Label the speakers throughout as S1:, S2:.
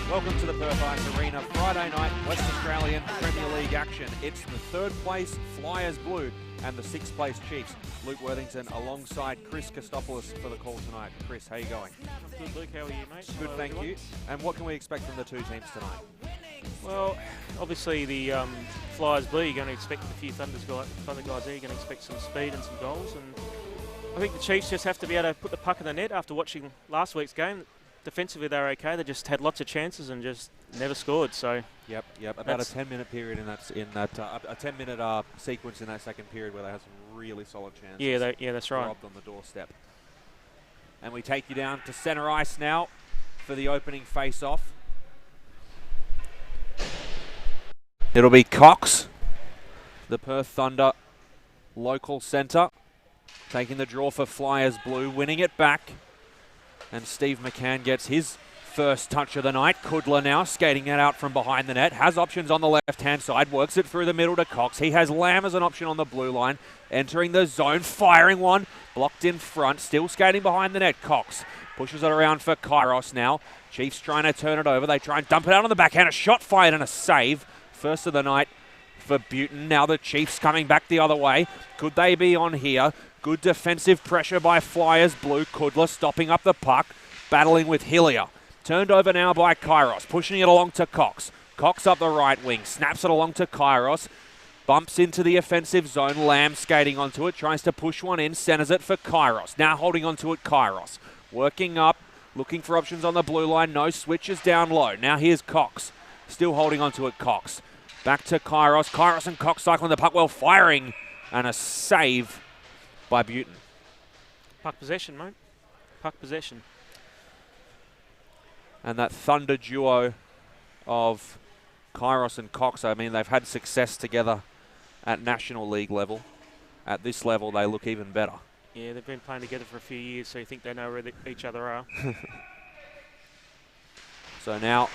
S1: Welcome to the Perth Ice Arena, Friday night West Australian Premier League action. It's the third place Flyers Blue and the sixth place Cheifs. Luke Worthington alongside Chris Kostopoulos for the call tonight. Chris, how are you going?
S2: I'm good, Luke. How are you, mate?
S1: Good, thank you. And what can we expect from the two teams tonight?
S2: Well, obviously the Flyers Blue, you're going to expect a few Thunder guys there. You're going to expect some speed and some goals. And I think the Cheifs just have to be able to put the puck in the net after watching last week's game. Defensively, they're okay. They just had lots of chances and just never scored. So
S1: yep. About a 10-minute period a 10-minute sequence in that second period where they had some really solid chances.
S2: Yeah, that's right.
S1: Robbed on the doorstep. And we take you down to centre ice now for the opening face-off. It'll be Cox, the Perth Thunder local centre, taking the draw for Flyers Blue, winning it back. And Steve McCann gets his first touch of the night. Kudla now skating it out from behind the net. Has options on the left-hand side. Works it through the middle to Cox. He has Lamb as an option on the blue line. Entering the zone. Firing one. Blocked in front. Still skating behind the net. Cox pushes it around for Kairos now. Cheifs trying to turn it over. They try and dump it out on the backhand. A shot fired and a save. First of the night for Buton. Now the Cheifs coming back the other way. Could they be on here? Good defensive pressure by Flyers Blue. Kudla stopping up the puck, battling with Hillier. Turned over now by Kairos, pushing it along to Cox. Cox up the right wing, snaps it along to Kairos. Bumps into the offensive zone. Lamb skating onto it, tries to push one in, centers it for Kairos. Now holding onto it, Kairos. Working up, looking for options on the blue line. No switches down low. Now here's Cox. Still holding onto it, Cox. Back to Kairos. Kairos and Cox cycling the puck well, firing. And a save by Buton.
S2: Puck possession, mate. Puck possession.
S1: And that Thunder duo of Kairos and Cox, I mean, they've had success together at National League level. At this level, they look even better.
S2: Yeah, they've been playing together for a few years, so you think they know where each other are.
S1: So now,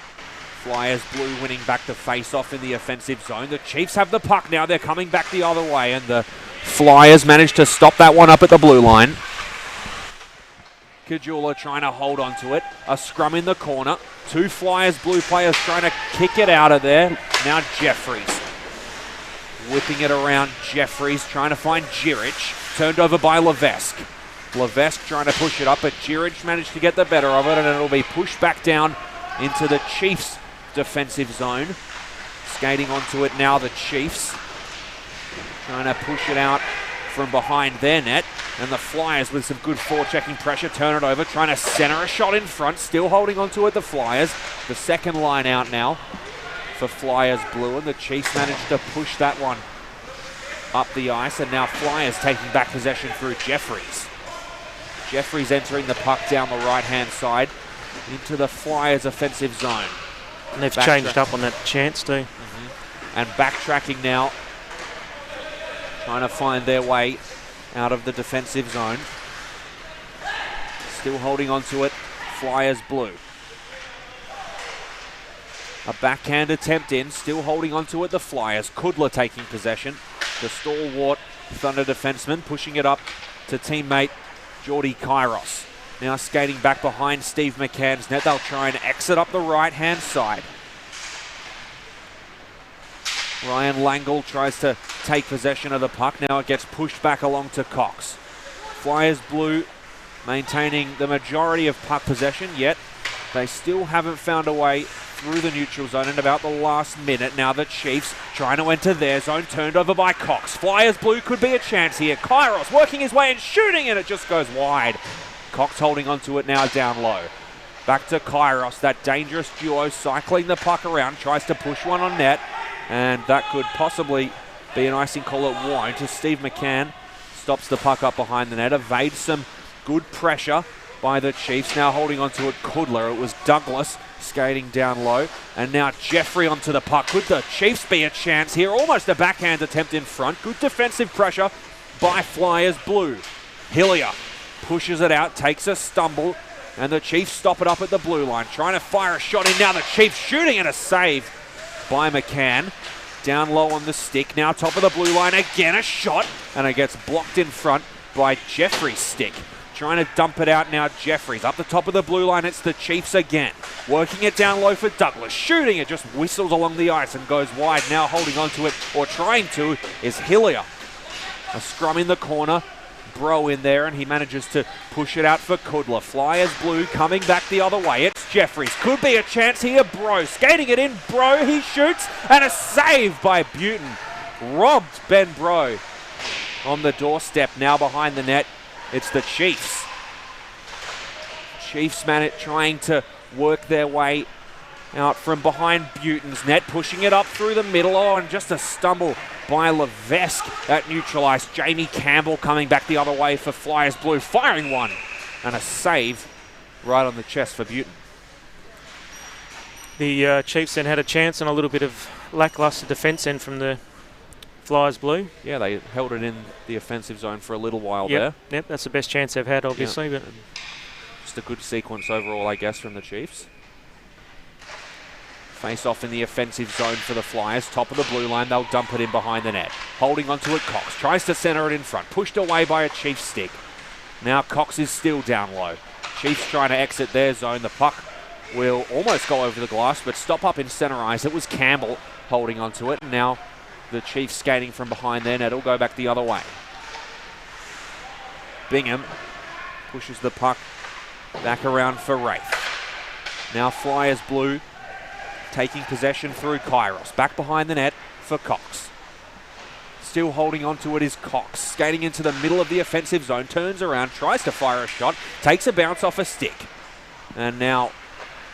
S1: Flyers Blue winning back the face-off in the offensive zone. The Cheifs have the puck now. They're coming back the other way, and the Flyers managed to stop that one up at the blue line. Kajula trying to hold on to it. A scrum in the corner. Two Flyers Blue players trying to kick it out of there. Now Jeffries. Whipping it around Jeffries, trying to find Jiric. Turned over by Levesque. Levesque trying to push it up, but Jiric managed to get the better of it, and it'll be pushed back down into the Cheifs' defensive zone. Skating onto it now, the Cheifs. Trying to push it out from behind their net. And the Flyers with some good forechecking pressure. Turn it over. Trying to center a shot in front. Still holding onto it, the Flyers. The second line out now for Flyers Blue. And the Cheifs managed to push that one up the ice. And now Flyers taking back possession through Jeffries. Jeffries entering the puck down the right-hand side into the Flyers' offensive zone.
S2: And they've changed up on that chance too.
S1: And backtracking now. Trying to find their way out of the defensive zone. Still holding onto it, Flyers Blue. A backhand attempt in, still holding onto it, the Flyers. Kudla taking possession. The stalwart Thunder defenseman pushing it up to teammate Geordie Kairos. Now skating back behind Steve McCann's net. They'll try and exit up the right-hand side. Ryan Langle tries to take possession of the puck. Now it gets pushed back along to Cox. Flyers Blue maintaining the majority of puck possession, yet they still haven't found a way through the neutral zone in about the last minute. Now the Cheifs trying to enter their zone, turned over by Cox. Flyers Blue could be a chance here. Kairos working his way and shooting, and it just goes wide. Cox holding onto it now down low. Back to Kairos, that dangerous duo cycling the puck around, tries to push one on net. And that could possibly be an icing call. It won't, as Steve McCann stops the puck up behind the net. Evades some good pressure by the Cheifs. Now holding onto it, Kudla. It was Douglas skating down low. And now Jeffrey onto the puck. Could the Cheifs be a chance here? Almost a backhand attempt in front. Good defensive pressure by Flyers Blue. Hillier pushes it out, takes a stumble. And the Cheifs stop it up at the blue line. Trying to fire a shot in. Now the Cheifs shooting, and a save by McCann. Down low on the stick. Now top of the blue line. Again a shot. And it gets blocked in front by Jeffrey's stick. trying to dump it out now. Jeffries up the top of the blue line. It's the Cheifs again. Working it down low for Douglas. Shooting it, just whistles along the ice and goes wide. Now holding on to it, or trying to, is Hillier. A scrum in the corner. Bro in there, and he manages to push it out for Kudla. Flyers blue coming back the other way. It's Jeffries. Could be a chance here. Bro skating it in. Bro, he shoots, and a save by Buton. Robbed Ben Bro on the doorstep. Now behind the net, it's the Cheifs. Cheifs trying to work their way out from behind Buton's net, pushing it up through the middle. Oh, and just a stumble by Levesque at neutral ice. Jamie Campbell coming back the other way for Flyers blue, firing one, and a save right on the chest for Buton.
S2: The Cheifs then had a chance and a little bit of lacklustre defence end from the Flyers blue.
S1: Yeah, they held it in the offensive zone for a little while there.
S2: Yep, that's the best chance they've had, obviously.
S1: Yep.
S2: But
S1: just a good sequence overall, I guess, from the Cheifs. Face off in the offensive zone for the Flyers. Top of the blue line, they'll dump it in behind the net. Holding onto it, Cox tries to centre it in front. Pushed away by a Chiefs stick. Now Cox is still down low. Chiefs trying to exit their zone. The puck will almost go over the glass, but stop up in centre ice. It was Campbell holding onto it. And now the Chiefs skating from behind their net. It'll go back the other way. Bingham pushes the puck back around for Wraith. Now Flyers blue taking possession through Kairos. Back behind the net for Cox. Still holding on to it is Cox. Skating into the middle of the offensive zone. Turns around, tries to fire a shot. Takes a bounce off a stick. And now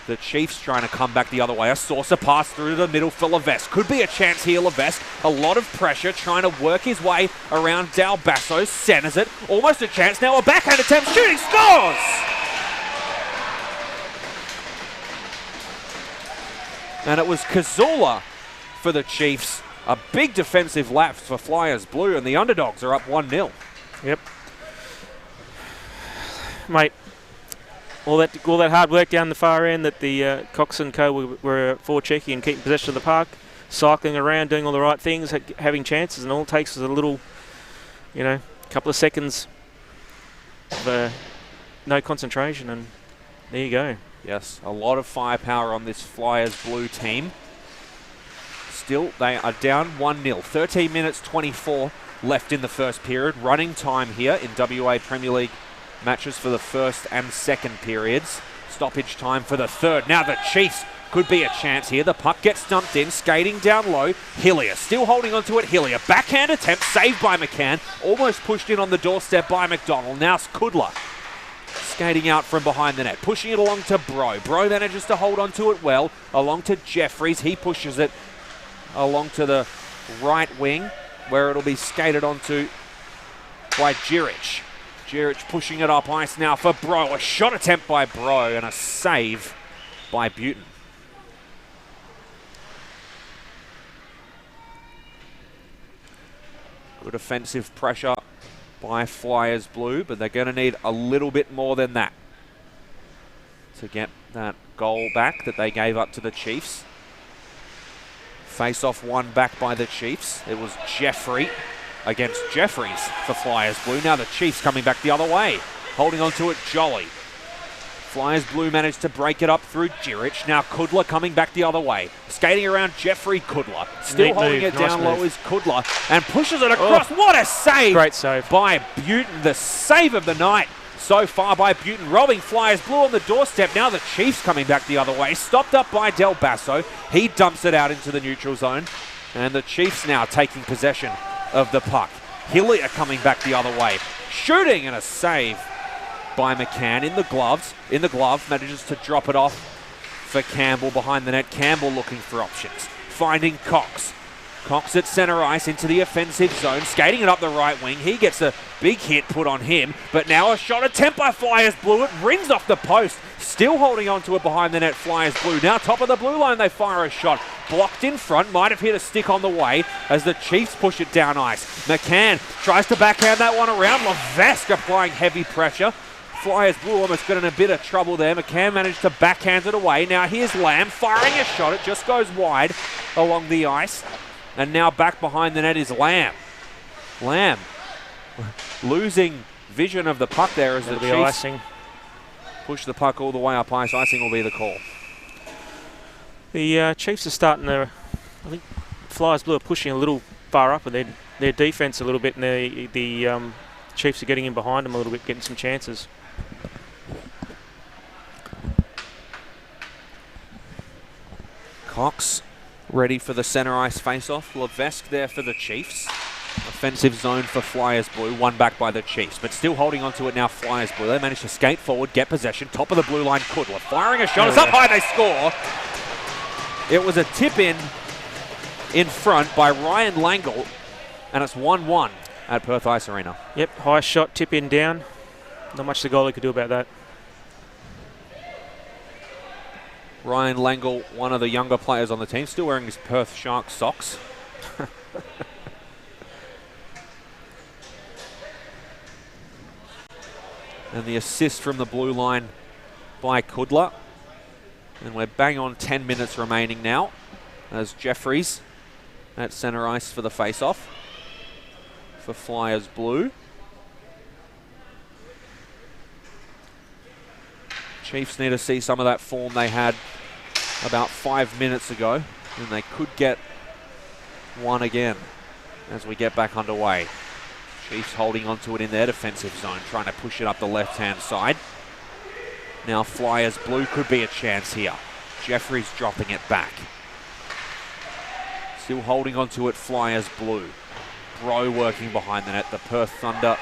S1: the Cheifs trying to come back the other way. A saucer pass through the middle for Levesque. Could be a chance here, Levesque. A lot of pressure, trying to work his way around Dal Basso. Centers it. Almost a chance. Now a backhand attempt. Shooting, scores! And it was Kazula for the Cheifs. A big defensive lapse for Flyers blue, and the underdogs are up 1-0.
S2: Yep. Mate, all that hard work down the far end that the Cox and Co were forechecking and keeping possession of the park, cycling around, doing all the right things, having chances, and all it takes is a little, couple of seconds of no concentration, and there you go.
S1: Yes, a lot of firepower on this Flyers blue team. Still, they are down 1-0. 13 minutes 24 left in the first period. Running time here in WA Premier League matches for the first and second periods. Stoppage time for the third. Now the Chiefs could be a chance here. The puck gets dumped in, skating down low. Hillier still holding onto it. Hillier, backhand attempt, saved by McCann. Almost pushed in on the doorstep by McDonald. Now Kudla skating out from behind the net, pushing it along to Bro. Bro manages to hold onto it well, along to Jeffries. He pushes it along to the right wing, where it'll be skated onto by Jiric. Jiric pushing it up ice now for Bro. A shot attempt by Bro and a save by Buton. Good offensive pressure by Flyers blue, but they're going to need a little bit more than that to get that goal back that they gave up to the Chiefs. Face-off won back by the Chiefs. It was Jeffrey against Jeffries for Flyers blue. Now the Chiefs coming back the other way. Holding on to it, Jolly. Flyers blue managed to break it up through Jiric. Now Kudla coming back the other way. Skating around Jeffrey Kudla. Still
S2: Neat
S1: holding
S2: move,
S1: it down low is Kudla. And pushes it across.
S2: Oh.
S1: What a save!
S2: Great save
S1: by Buton. The save of the night so far by Buton. Robbing Flyers blue on the doorstep. Now the Chiefs coming back the other way. Stopped up by Del Basso. He dumps it out into the neutral zone. And the Chiefs now taking possession of the puck. Hillier coming back the other way. Shooting, and a save by McCann in the gloves. In the glove, manages to drop it off for Campbell behind the net. Campbell looking for options. Finding Cox. Cox at centre ice into the offensive zone. Skating it up the right wing. He gets a big hit put on him. But now a shot attempt by Flyers blue. It rings off the post. Still holding on to it behind the net, Flyers blue. Now top of the blue line, they fire a shot. Blocked in front. Might have hit a stick on the way as the Chiefs push it down ice. McCann tries to backhand that one around. Levesque applying heavy pressure. Flyers blue almost got in a bit of trouble there. McCann managed to backhand it away. Now here's Lamb firing a shot. It just goes wide along the ice. And now back behind the net is Lamb. Lamb losing vision of the puck there as the
S2: That'll be
S1: Cheifs
S2: icing.
S1: push the puck all the way up ice. Icing will be the call.
S2: The Chiefs are starting to, I think Flyers Blue are pushing a little far up with their defence a little bit, and the Chiefs are getting in behind them a little bit, getting some chances.
S1: Cox ready for the centre ice face-off. Levesque there for the Chiefs. Offensive zone for Flyers Blue, one back by the Chiefs, but still holding on to it now. Flyers Blue, they manage to skate forward, get possession, top of the blue line. Kudla firing a shot, it's up high, they score. It was a tip in front by Ryan Langle, and it's 1-1 at Perth Ice Arena.
S2: Yep, high shot, tip in down. Not much the goalie could do about that.
S1: Ryan Langle, one of the younger players on the team, still wearing his Perth Sharks socks. And the assist from the blue line by Kudla. And we're bang on 10 minutes remaining now as Jeffries at centre ice for the face-off for Flyers Blue. Chiefs need to see some of that form they had about 5 minutes ago, and they could get one again as we get back underway. Chiefs holding onto it in their defensive zone, trying to push it up the left-hand side. Now Flyers Blue could be a chance here. Jeffries dropping it back. Still holding onto it, Flyers Blue. Bro working behind the net, the Perth Thunder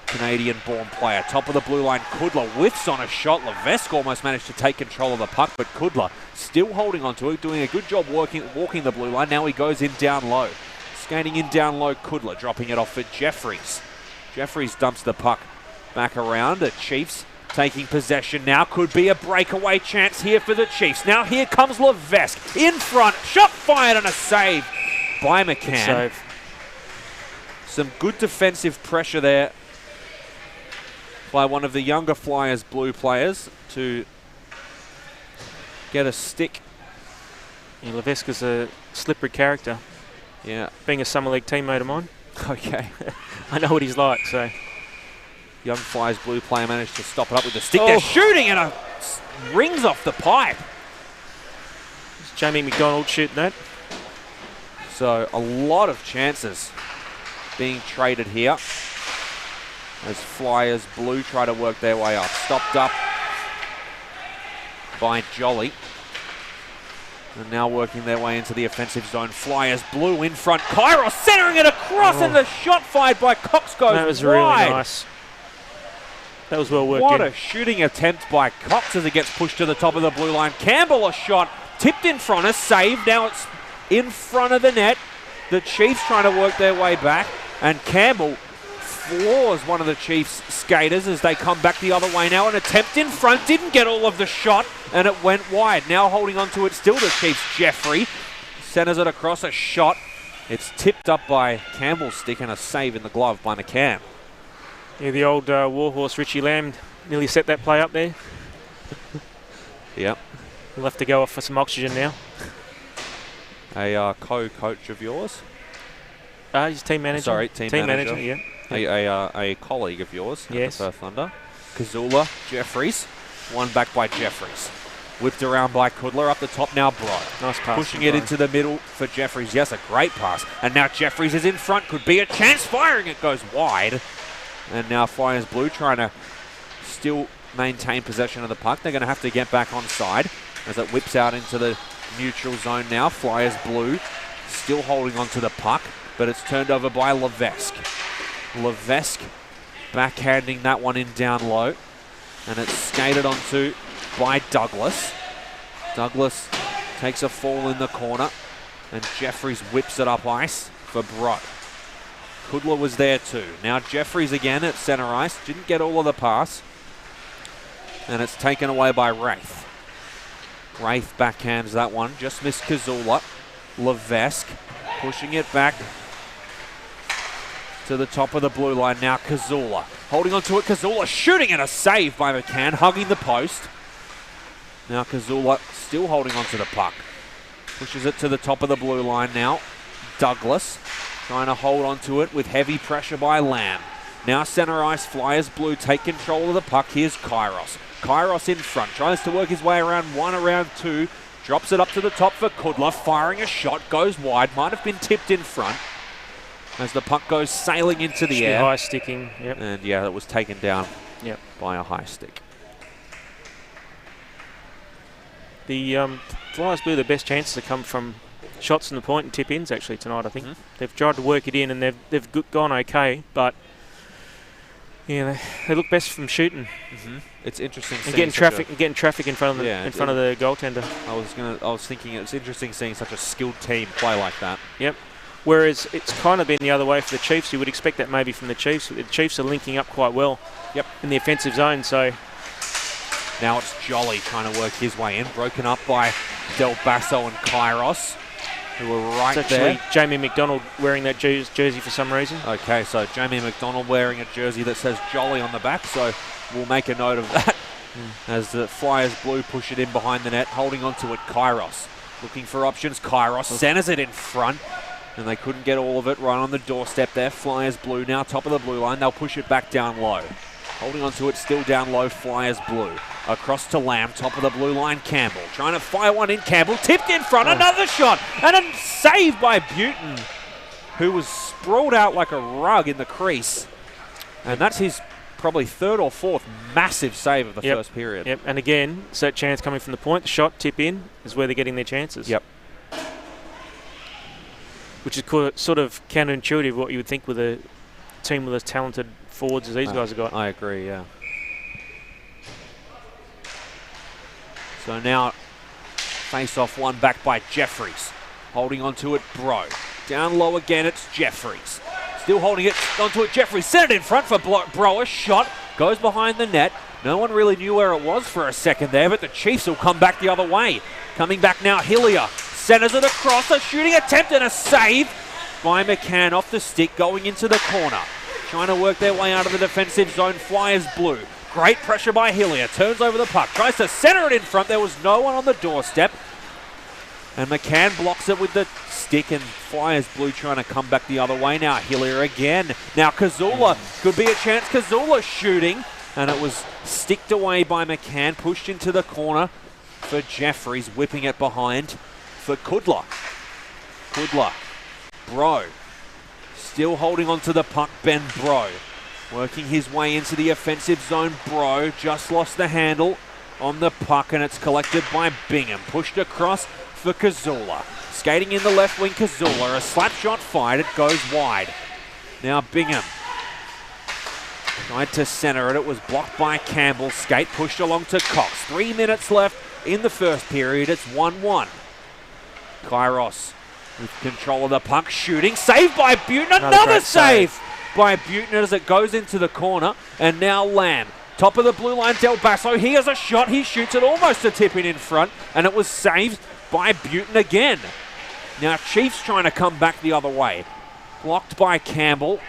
S1: Canadian-born player. Top of the blue line, Kudla whiffs on a shot. Levesque almost managed to take control of the puck, but Kudla still holding onto it, doing a good job walking the blue line. Now he goes in down low. Skating in down low, Kudla dropping it off for Jeffries. Jeffries dumps the puck back around. The Chiefs taking possession now. Could be a breakaway chance here for the Chiefs. Now here comes Levesque in front. Shot fired and a save by McCann.
S2: Good save.
S1: Some good defensive pressure there by one of the younger Flyers Blue players to get a stick.
S2: Yeah, Levesque is a slippery character.
S1: Yeah.
S2: Being a Summer League teammate of mine.
S1: Okay.
S2: I know what he's like, so.
S1: Young Flyers Blue player managed to stop it up with the stick. They're shooting and it rings off the pipe.
S2: It's Jamie McDonald shooting that.
S1: So a lot of chances being traded here as Flyers Blue try to work their way up. Stopped up by Jolly. And now working their way into the offensive zone. Flyers Blue in front. Kairos centering it across, and the shot fired by Cox goes
S2: That was
S1: wide.
S2: really nice. That was well worked
S1: What
S2: in.
S1: a shooting attempt by Cox as it gets pushed to the top of the blue line. Campbell a shot, tipped in front, a save. Now it's in front of the net. The Chiefs trying to work their way back, and Campbell floors one of the Chiefs skaters as they come back the other way now. An attempt in front, didn't get all of the shot, and it went wide. Now holding on to it still the Chiefs. Jeffrey centers it across, a shot. It's tipped up by Campbell's stick and a save in the glove by McCann.
S2: Yeah, the old warhorse Richie Lamb nearly set that play up there.
S1: Yep.
S2: He'll have to go off for some oxygen now.
S1: A co-coach of yours?
S2: He's team manager.
S1: Sorry, team manager.
S2: Yeah.
S1: A colleague of yours
S2: Yes.
S1: at the Perth Thunder. Kazula, Jeffries, one back by Jeffries. Whipped around by Kudla, up the top now Bro.
S2: Nice pass.
S1: Pushing it into the middle for Jeffries. Yes, a great pass. And now Jeffries is in front, could be a chance, firing, it goes wide. And now Flyers Blue trying to still maintain possession of the puck. They're going to have to get back on side as it whips out into the neutral zone now. Flyers Blue still holding on to the puck, but it's turned over by Levesque. Levesque backhanding that one in down low, and it's skated onto by Douglas. Douglas takes a fall in the corner, and Jeffries whips it up ice for Brott. Kudla was there too. Now Jeffries again at centre ice. Didn't get all of the pass, and it's taken away by Wraith. Wraith backhands that one, just missed Kazula. Levesque pushing it back to the top of the blue line now. Kazula holding on to it. Kazula shooting and a save by McCann, hugging the post. Now Kazula still holding on to the puck. Pushes it to the top of the blue line now. Douglas trying to hold on to it with heavy pressure by Lamb. Now centre ice, Flyers blue take control of the puck. Here's Cheifs. Cheifs in front, tries to work his way around one, around two. Drops it up to the top for Kudla, firing a shot, goes wide, might have been tipped in front as the puck goes sailing into the air.
S2: High sticking, yep.
S1: And yeah, it was taken down by a high stick. The
S2: Flyers blue, the best chances have come from shots from the point and tip-ins actually tonight, I think. They've tried to work it in and they've gone okay, but yeah, they look best from shooting.
S1: It's interesting
S2: and getting traffic in front of the front of the goaltender.
S1: I was thinking it's interesting seeing such a skilled team play like that.
S2: Yep. Whereas it's kind of been the other way for the Cheifs. You would expect that maybe from the Cheifs. The Cheifs are linking up quite well. In the offensive zone. So
S1: now it's Jolly trying to work his way in, broken up by Del Basso and Cheifs, who were right
S2: it's
S1: there.
S2: actually Jamie McDonald wearing that jersey for some reason.
S1: Okay, so Jamie McDonald wearing a jersey that says Jolly on the back, so we'll make a note of that as the Flyers blue push it in behind the net, holding on to it. Cheifs looking for options. Cheifs centers it in front, and they couldn't get all of it right on the doorstep there. Flyers blue now top of the blue line. They'll push it back down low. Holding on to it, still down low, Flyers blue. Across to Lamb, top of the blue line, Campbell. Trying to fire one in, Campbell tipped in front, another shot, and a save by Buton, who was sprawled out like a rug in the crease. And that's his probably third or fourth massive save of the first period.
S2: And again, it's that chance coming from the point. The shot, tip in, is where they're getting their chances. Which is sort of counterintuitive what you would think with a team with as talented forwards as these guys have got.
S1: I agree, yeah. So now, face-off one back by Jeffries. Holding onto it, Bro. Down low again, it's Jeffries. Still holding it onto it, Jeffries. Sent it in front for Bro. A shot goes behind the net. No one really knew where it was for a second there, but the Cheifs will come back the other way. Coming back now, Hillier. Centers it across, a shooting attempt and a save by McCann off the stick, going into the corner. Trying to work their way out of the defensive zone, Flyers blue. Great pressure by Hillier, turns over the puck, tries to center it in front. There was no one on the doorstep. And McCann blocks it with the stick, and Flyers blue trying to come back the other way. Now Hillier again. Now Kazula, could be a chance. Kazula shooting, and it was sticked away by McCann, pushed into the corner for Jeffries, whipping it behind for Kudla. Bro, still holding on to the puck, Ben Bro. Working his way into the offensive zone, Bro just lost the handle on the puck, and it's collected by Bingham. Pushed across for Kazula. Skating in the left wing, Kazula. A slap shot fired, it goes wide. Now Bingham tried to center it. It was blocked by Campbell. Skate pushed along to Cox. 3 minutes left in the first period. It's 1-1. Cheifs with control of the puck, shooting. Saved by Buton. Another save by Buton as it goes into the corner. And now Lamb. Top of the blue line, Del Basso. He has a shot. He shoots it almost a tip in front. And it was saved by Buton again. Now Cheifs trying to come back the other way. Blocked by Campbell.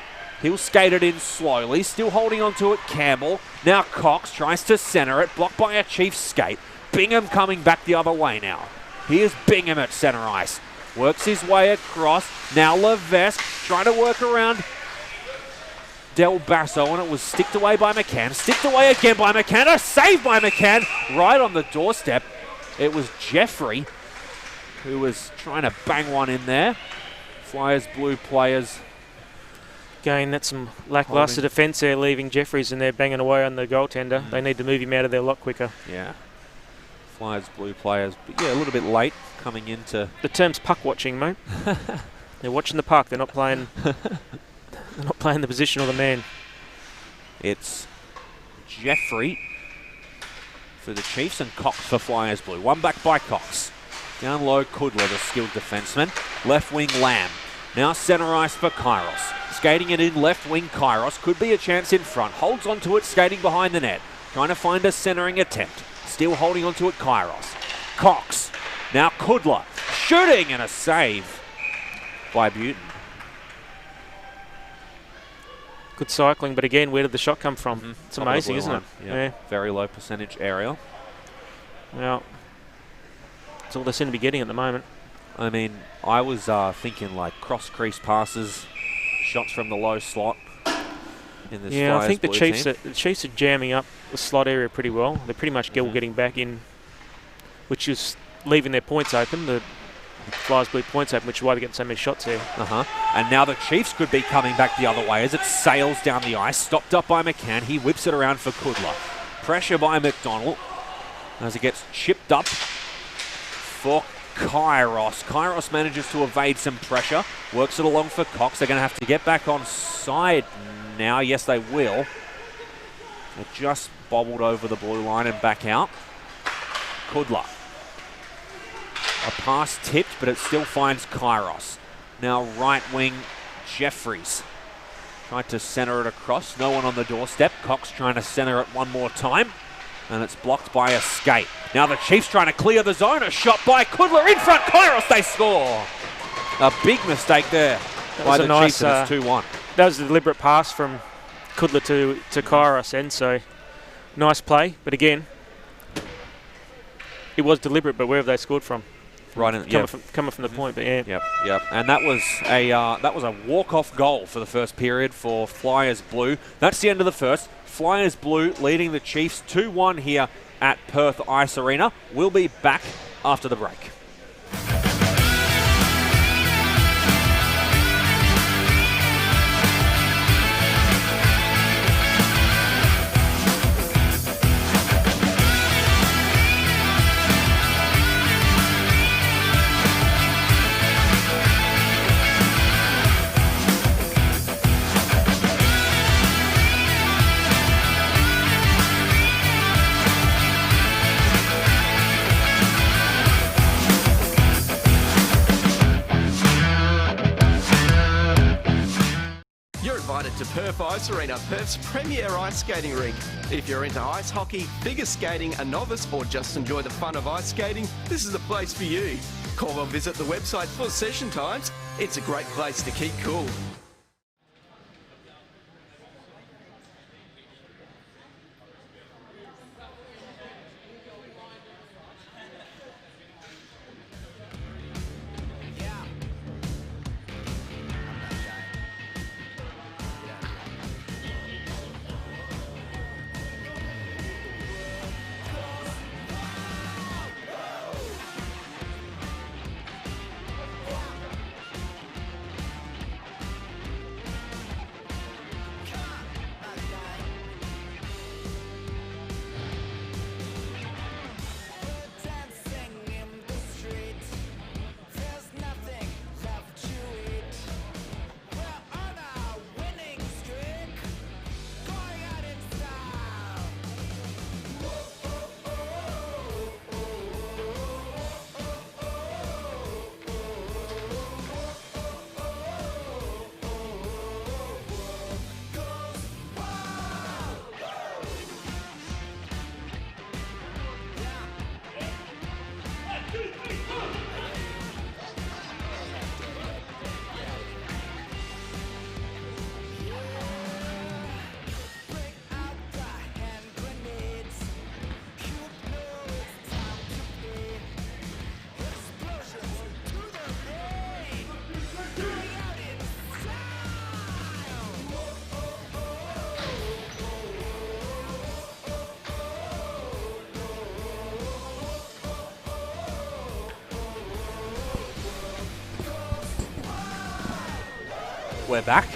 S1: He'll skate it in slowly. Still holding on to it, Campbell. Now Cox tries to center it. Blocked by a Cheifs skate. Bingham coming back the other way now. Here's Bingham at center ice. Works his way across. Now Levesque trying to work around Del Basso, and it was sticked away by McCann. Sticked away again by McCann. A save by McCann right on the doorstep. It was Jeffrey who was trying to bang one in there. Flyers blue players.
S2: Again, that's some lackluster defence there, leaving Jeffries and they're banging away on the goaltender. They need to move him out of there a lot quicker.
S1: Yeah. Flyers blue players, but yeah, a little bit late coming into...
S2: The term's puck watching, mate. They're watching the puck. They're not playing... They're not playing the position or the man.
S1: It's Jeffrey for the Cheifs and Cox for Flyers blue. One back by Cox. Down low, Kudla, the skilled defenseman. Left wing, Lamb. Now center ice for Cheifs. Skating it in left wing, Cheifs. Could be a chance in front. Holds onto it, skating behind the net. Trying to find a centering attempt. Still holding onto it, Cheifs. Cox. Now Kudla. Shooting and a save by Buton.
S2: Good cycling, but again, where did the shot come from? It's amazing, isn't it?
S1: Yeah. Very low percentage area.
S2: Well, that's all they seem to be getting at the moment.
S1: I mean, I was thinking like cross-crease passes, shots from the low slot. in this
S2: Yeah, I think the
S1: Flyers
S2: Chiefs
S1: blue team.
S2: the Chiefs are jamming up the slot area pretty well. They're pretty much getting back in, which is leaving their points open. The Flyers blue points open, which is why they're getting so many shots here.
S1: And now the Chiefs could be coming back the other way as it sails down the ice. Stopped up by McCann. He whips it around for Kudla. Pressure by McDonald as it gets chipped up for Kairos. Kairos manages to evade some pressure. Works it along for Cox. They're going to have to get back on side now. Yes, they will. It just bobbled over the blue line and back out. Kudla. A pass tipped, but it still finds Kairos. Now right wing, Jeffries. Tried to centre it across. No one on the doorstep. Cox trying to centre it one more time. And it's blocked by a skate. Now the Chiefs trying to clear the zone. A shot by Kudla in front. Kairos, they score. A big mistake there by the Chiefs, and it's 2-1.
S2: That was a deliberate pass from Kudla to Kairos, and so nice play. But again, it was deliberate, but where have they scored from?
S1: Right in,
S2: coming from the point, but yeah.
S1: Yep. And that was a walk-off goal for the first period for Flyers Blue. That's the end of the first. Flyers Blue leading the Chiefs 2-1 here at Perth Ice Arena. We'll be back after the break.
S3: To Perth Ice Arena, Perth's premier ice skating rink. If you're into ice hockey, figure skating, a novice, or just enjoy the fun of ice skating, this is the place for you. Call or visit the website for session times. It's a great place to keep cool.
S1: We're back.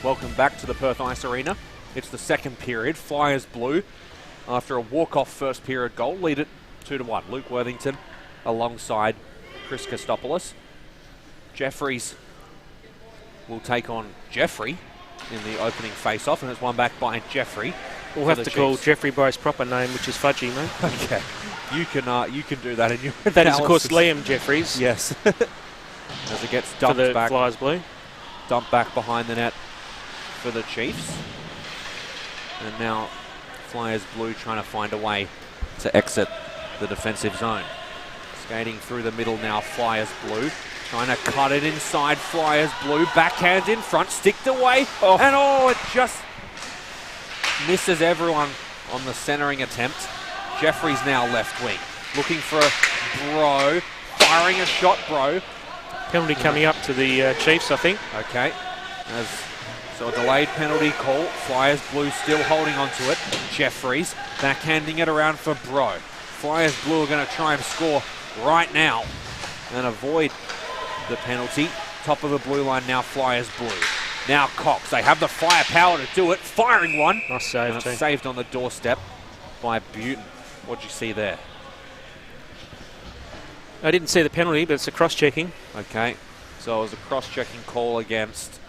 S1: Welcome back to the Perth Ice Arena. It's the second period. Flyers Blue, after a walk-off first period goal, lead it 2-1. Luke Worthington alongside Chris Kostopoulos. Jeffries will take on Jeffrey in the opening face-off, and it's won back by Jeffrey.
S2: We'll have to call Jeffrey by his proper name, which is Fudgy, mate.
S1: Okay. You can do that in your
S2: That is, of course, Liam Jeffries.
S1: Yes. As it gets dumped
S2: for the
S1: back.
S2: Flyers Blue.
S1: Dumped back behind the net for the Chiefs. And now Flyers Blue trying to find a way to exit the defensive zone. Skating through the middle now, Flyers Blue. Trying to cut it inside, Flyers Blue. Backhand in front, sticked away. And it just misses everyone on the centering attempt. Jeffries now left wing. Looking for Bro. Firing a shot, Bro.
S2: Penalty coming up to the Chiefs, I think.
S1: Okay. As So a delayed penalty call. Flyers Blue still holding on to it. Jeffries backhanding it around for Bro. Flyers Blue are going to try and score right now and avoid the penalty. Top of the blue line now, Flyers Blue. Now Cox, they have the firepower to do it. Firing one.
S2: Nice save,
S1: and it's saved on the doorstep by Buton. What'd you see there?
S2: I didn't see the penalty, but it's a cross-checking.
S1: Okay, so it was a cross-checking call against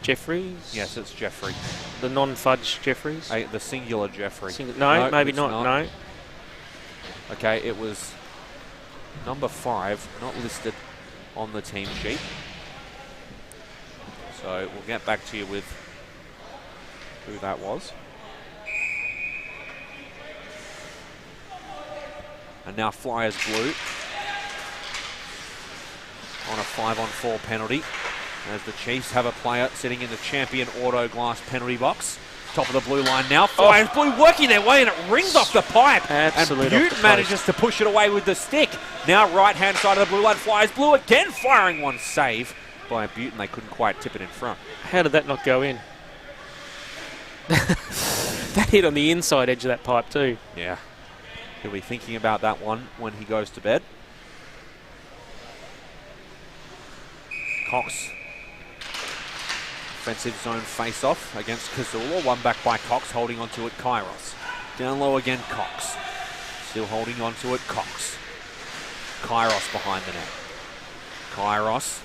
S2: Jeffries?
S1: Yes, it's Jeffrey.
S2: The non-fudge Jeffries?
S1: The singular Jeffrey.
S2: No, maybe not. No.
S1: Okay, it was number 5, not listed on the team sheet. So we'll get back to you with who that was. And now Flyers Blue on a 5-on-4 penalty, as the Chiefs have a player sitting in the champion auto glass penalty box. Top of the blue line now. Flyers Blue working their way, and it rings off the pipe.
S2: Absolutely.
S1: And Butte manages to push it away with the stick. Now right-hand side of the blue line. Flyers Blue again firing one, save by Butte, and they couldn't quite tip it in front.
S2: How did that not go in? That hit on the inside edge of that pipe too.
S1: Yeah. He'll be thinking about that one when he goes to bed. Cox. Offensive zone face-off against Kazula. One back by Cox, holding onto it, Kairos. Down low again, Cox. Still holding onto it, Cox. Kairos behind the net. Kairos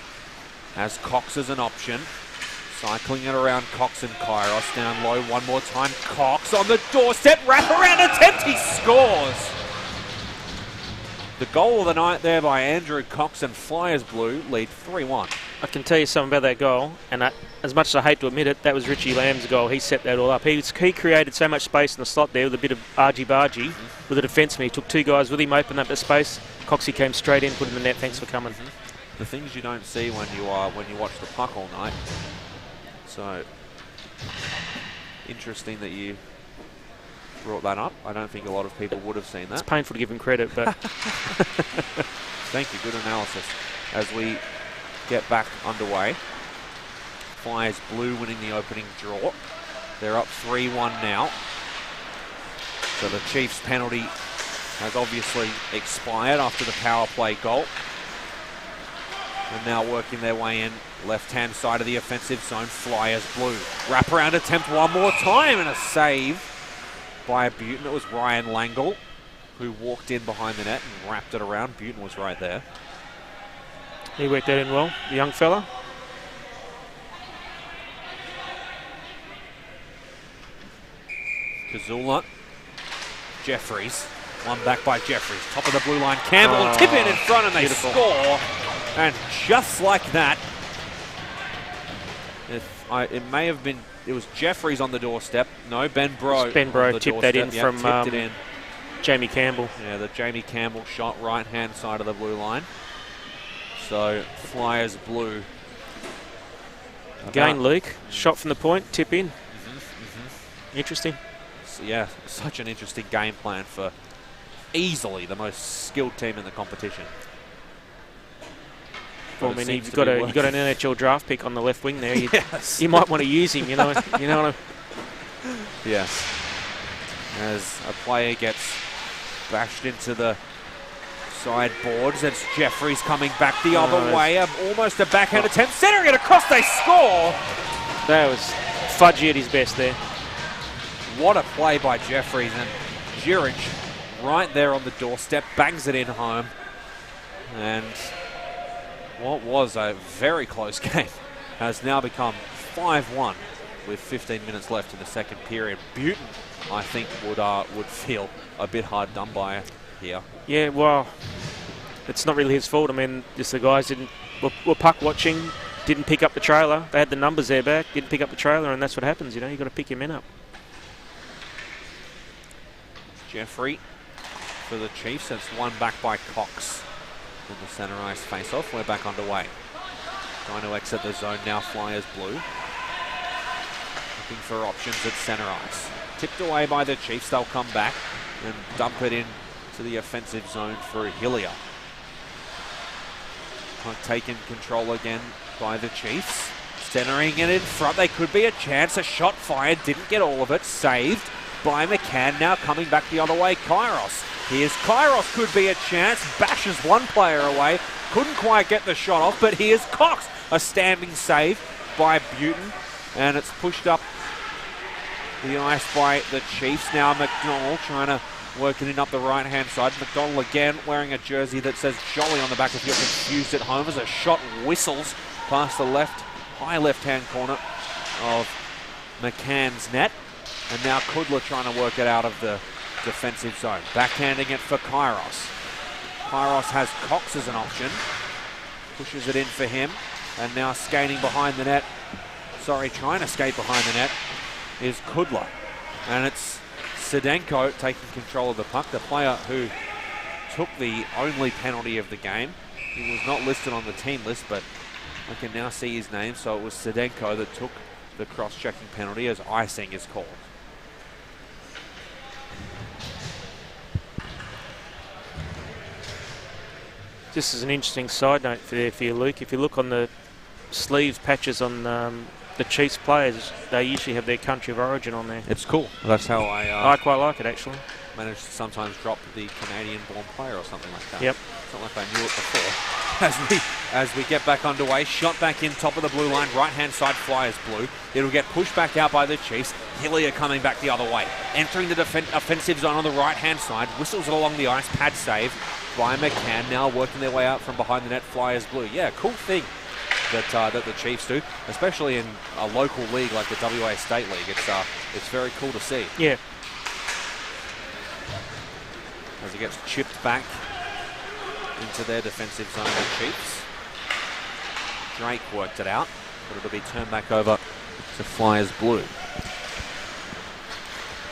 S1: has Cox as an option. Cycling it around Cox and Kairos. Down low one more time. Cox on the doorstep. Wraparound attempt. He scores. The goal of the night there by Andrew Cox, and Flyers Blue lead 3-1.
S2: I can tell you something about that goal, and as much as I hate to admit it, that was Richie Lamb's goal. He set that all up. He created so much space in the slot there with a bit of argy-bargy with the defenseman. He took 2 guys with him, opened up the space. Coxie came straight in, put in the net. Thanks for coming.
S1: The things you don't see when you watch the puck all night. So interesting that you brought that up. I don't think a lot of people would have seen that.
S2: It's painful to give him credit, but
S1: thank you. Good analysis. As we get back underway, Flyers Blue winning the opening draw. They're up 3-1 now. So the Chiefs penalty has obviously expired after the power play goal. And now working their way in, left-hand side of the offensive zone, Flyers Blue. Wraparound attempt one more time, and a save by Buton. It was Ryan Langle who walked in behind the net and wrapped it around. Buton was right there.
S2: he worked that in well, the young fella.
S1: Kazula. Jeffries. One back by Jeffries. Top of the blue line. Campbell tip in front, and they score. And just like that, it may have been, it was Jeffries on the doorstep. No, Ben Bro.
S2: Ben Bro tipped that in from
S1: tipped it in.
S2: Jamie Campbell.
S1: Yeah, the Jamie Campbell shot, right-hand side of the blue line. So, Flyers Blue.
S2: Again, Luke. Shot from the point, tip in. Interesting.
S1: So, yeah, such an interesting game plan for easily the most skilled team in the competition.
S2: Well, I mean, you've got an NHL draft pick on the left wing there.
S1: Yes.
S2: You might want to use him, you know what I
S1: Yes. As a player gets bashed into the sideboards, it's Jeffries coming back the other way. Almost a backhand attempt. Centering it across, they score!
S2: That was Fudgy at his best there.
S1: What a play by Jeffries, and Jurich right there on the doorstep, bangs it in home. And what was a very close game has now become 5-1 with 15 minutes left in the second period. Buton, I think, would feel a bit hard done by here.
S2: Yeah, well, it's not really his fault. I mean, just the guys were puck watching, didn't pick up the trailer. They had the numbers there back, didn't pick up the trailer, and that's what happens, you know. You've got to pick your men up.
S1: Jeffrey for the Chiefs. That's one back by Cox in the centre ice face-off. We're back underway. Trying to exit the zone now, Flyers Blue. Looking for options at centre ice. Tipped away by the Chiefs. They'll come back and dump it in to the offensive zone for Hillier. Taken control again by the Chiefs. Centering it in front, they could be a chance. A shot fired, didn't get all of it. Saved by McCann, now coming back the other way. Kairos. Here's Kairos, could be a chance. Bashes one player away. Couldn't quite get the shot off, but here's Cox. A standing save by Buton. And it's pushed up the ice by the Chiefs. Now McDonald trying to work it in up the right-hand side. McDonald again wearing a jersey that says Jolly on the back if you're confused at home, as a shot whistles past the high left-hand corner of McCann's net. And now Kudla trying to work it out of the defensive zone. Backhanding it for Kairos. Kairos has Cox as an option. Pushes it in for him. And now skating behind the net. Sorry, trying to skate behind the net is Kudla. And it's Sedenko taking control of the puck, the player who took the only penalty of the game. He was not listed on the team list, but I can now see his name. So it was Sedenko that took the cross-checking penalty as icing is called.
S2: This is an interesting side note for you, Luke. If you look on the sleeves patches on the Chiefs players, they usually have their country of origin on there.
S1: It's cool. That's how I
S2: quite like it, actually.
S1: Manage to sometimes drop the Canadian-born player or something like that.
S2: Yep.
S1: It's not like I knew it before. As we get back underway, shot back in, top of the blue line, right-hand side, Flyers blue. It'll get pushed back out by the Chiefs. Hillier coming back the other way. Entering the offensive zone on the right-hand side, whistles it along the ice, pad save by McCann. Now working their way out from behind the net, Flyers blue. Yeah, cool thing that the Chiefs do, especially in a local league like the WA State League. It's very cool to see.
S2: Yeah.
S1: As he gets chipped back into their defensive zone, the Chiefs. Drake worked it out, but it'll be turned back over to Flyers blue.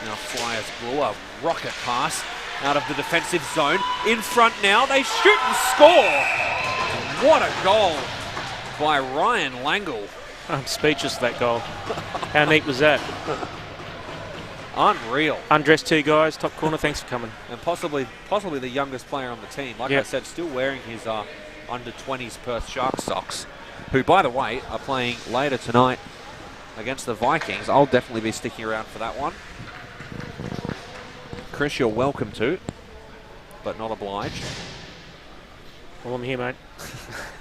S1: Now Flyers blue, a rocket pass out of the defensive zone. In front now, they shoot and score! What a goal by Ryan Langle.
S2: I'm speechless with that goal. How neat was that?
S1: Unreal.
S2: Undressed two guys, top corner, thanks for coming.
S1: And possibly the youngest player on the team. Like I said, still wearing his under-20s Perth Sharks socks, who, by the way, are playing later tonight against the Vikings. I'll definitely be sticking around for that one. Chris, you're welcome to, but not obliged.
S2: Well, I'm here, mate.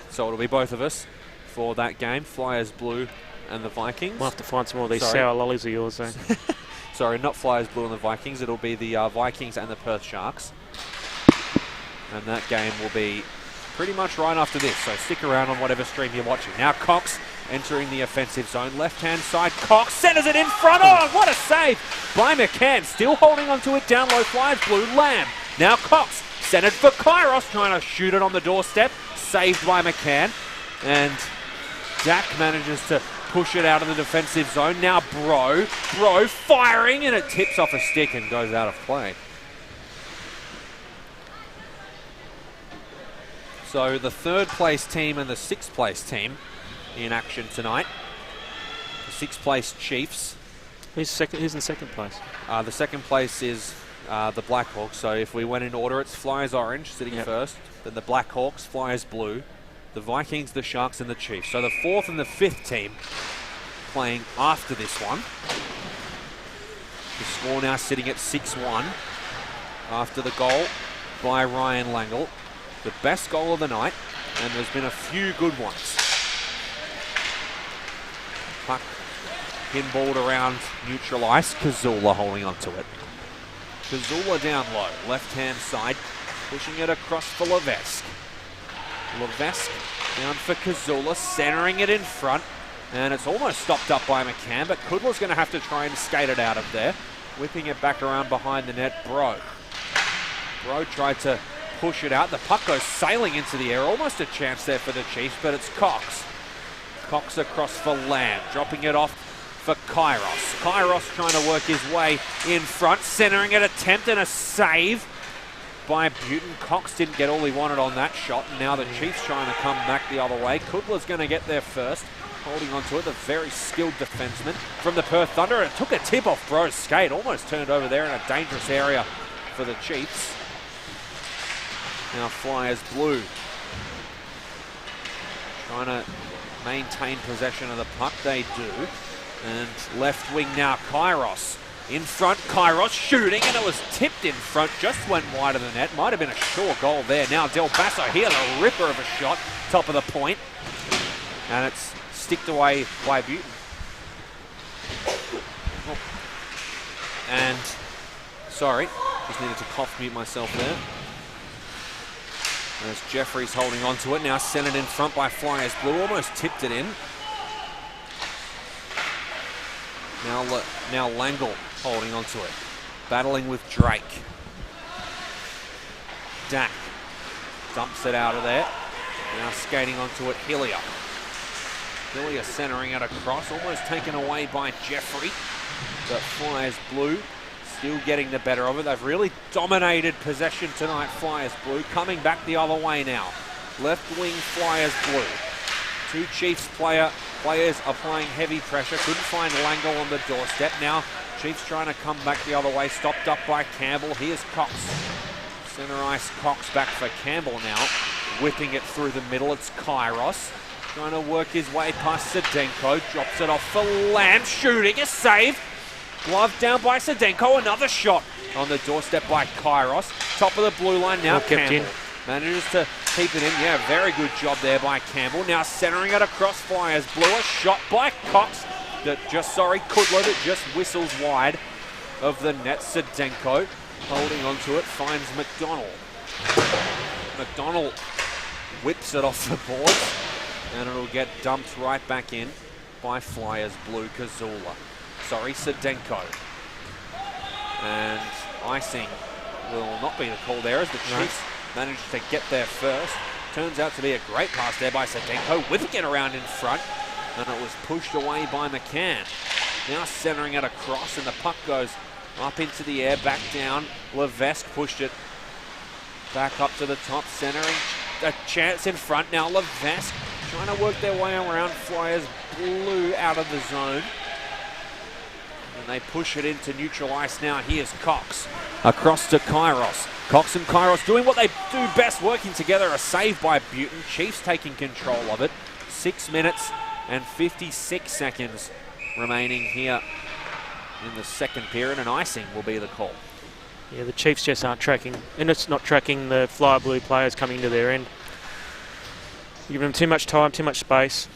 S1: So it'll be both of us for that game, Flyers blue and the Vikings.
S2: We'll have to find some more of these sour lollies of yours, though.
S1: Sorry, not Flyers blue and the Vikings. It'll be the Vikings and the Perth Sharks. And that game will be pretty much right after this, so stick around on whatever stream you're watching. Now Cox entering the offensive zone. Left-hand side, Cox centers it in front. Oh, what a save by McCann. Still holding onto it down low, Flyers blue. Lamb. Now Cox centered for Kairos, trying to shoot it on the doorstep. Saved by McCann. And Dak manages to push it out of the defensive zone. Now Bro firing, and it tips off a stick and goes out of play. So the third place team and the sixth place team in action tonight. The sixth place Chiefs.
S2: Who's in second place?
S1: The second place is the Blackhawks. So if we went in order, it's Flyers orange sitting first, then the Blackhawks, Flyers blue, the Vikings, the Sharks, and the Chiefs. So the fourth and the fifth team playing after this one. The score now sitting at 6-1 after the goal by Ryan Langle. The best goal of the night, and there's been a few good ones. Puck pinballed around neutral ice. Kazula holding onto it. Kazula down low, left-hand side, pushing it across for Levesque. Levesque down for Kazula, centering it in front, and it's almost stopped up by McCann, but Kudla's going to have to try and skate it out of there. Whipping it back around behind the net, Bro tried to push it out. The puck goes sailing into the air. Almost a chance there for the Chiefs, but it's Cox. Cox across for Lamb, dropping it off for Kairos. Kairos trying to work his way in front, centering an attempt and a save by Buton. Cox didn't get all he wanted on that shot, and now the Chiefs trying to come back the other way. Kudla's going to get there first, holding onto it, the very skilled defenseman from the Perth Thunder. And it took a tip off Bro's skate, almost turned over there in a dangerous area for the Chiefs. Now Flyers blue trying to maintain possession of the puck. They do. And left wing now, Cheifs. In front, Cheifs shooting, and it was tipped in front, just went wide of the net. Might have been a sure goal there. Now Del Basso here, the ripper of a shot, top of the point. And it's sticked away by Buton. And, sorry, just needed to cough mute myself there. There's Jeffries holding on to it, now sent it in front by Flyers Blue, almost tipped it in. Now Langle holding on to it, battling with Drake. Dak dumps it out of there, now skating onto it, Hillier. Hillier centering it across, almost taken away by Jeffrey, but Flyers Blue still getting the better of it. They've really dominated possession tonight, Flyers Blue. Coming back the other way now. Left wing, Flyers Blue. Two Cheifs players are playing heavy pressure. Couldn't find Langle on the doorstep. Now Cheifs trying to come back the other way. Stopped up by Campbell. Here's Cox. Center ice, Cox back for Campbell now. Whipping it through the middle. It's Cheifs. Trying to work his way past Sedenko. Drops it off for Lamb. Shooting a save. Glove down by Sedenko, another shot on the doorstep by Cheifs. Top of the blue line now, Campbell. Manages to keep it in. Yeah, very good job there by Campbell. Now centering it across Flyers Blue. A shot by Cox that Kudler, that just whistles wide of the net. Sedenko holding onto it, finds McDonald. McDonald whips it off the boards, and it'll get dumped right back in by Flyers Blue. Sedenko. And icing will not be the call there as the Chiefs managed to get there first. Turns out to be a great pass there by Sedenko, whipping it around in front, and it was pushed away by McCann. Now centering it across, and the puck goes up into the air, back down. Levesque pushed it back up to the top, centering. A chance in front now. Levesque trying to work their way around Flyers Blue out of the zone. And they push it into neutral ice now. Here's Cox across to Cheifs. Cox and Cheifs doing what they do best, working together. A save by Buton. Chiefs taking control of it. 6 minutes and 56 seconds remaining here in the second period, and icing will be the call.
S2: Yeah, the Chiefs just aren't tracking, and it's not tracking the Flyer Blue players coming to their end. Giving them too much time, too much space.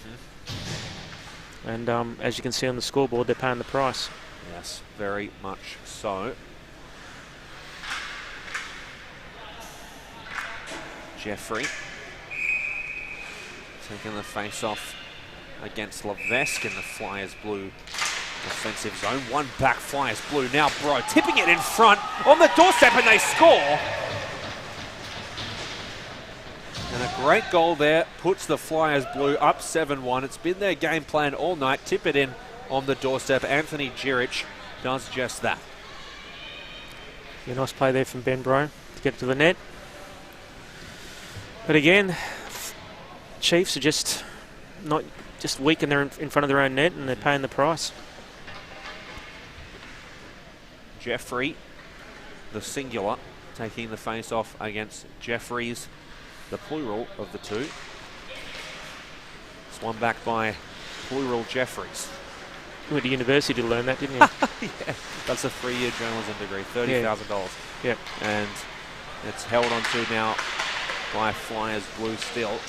S2: And as you can see on the scoreboard, they're paying the price.
S1: Yes, very much so. Jeffrey taking the face-off against Levesque in the Flyers Blue offensive zone. One back, Flyers Blue. Now Bro tipping it in front on the doorstep, and they score. And a great goal there puts the Flyers Blue up 7-1. It's been their game plan all night. Tip it in on the doorstep. Anthony Jiric does just that.
S2: Yeah, nice play there from Ben Bro to get it to the net. But again, Chiefs are just weak and they're in front of their own net, and they're paying the price.
S1: Jeffrey, the singular, taking the face-off against Jeffries, the plural of the two. It's one back by plural Jeffries.
S2: You went to university to learn that, didn't you?
S1: Yeah, that's a 3-year journalism degree, $30,000.
S2: Yeah.
S1: And it's held onto now by Flyers Blue still.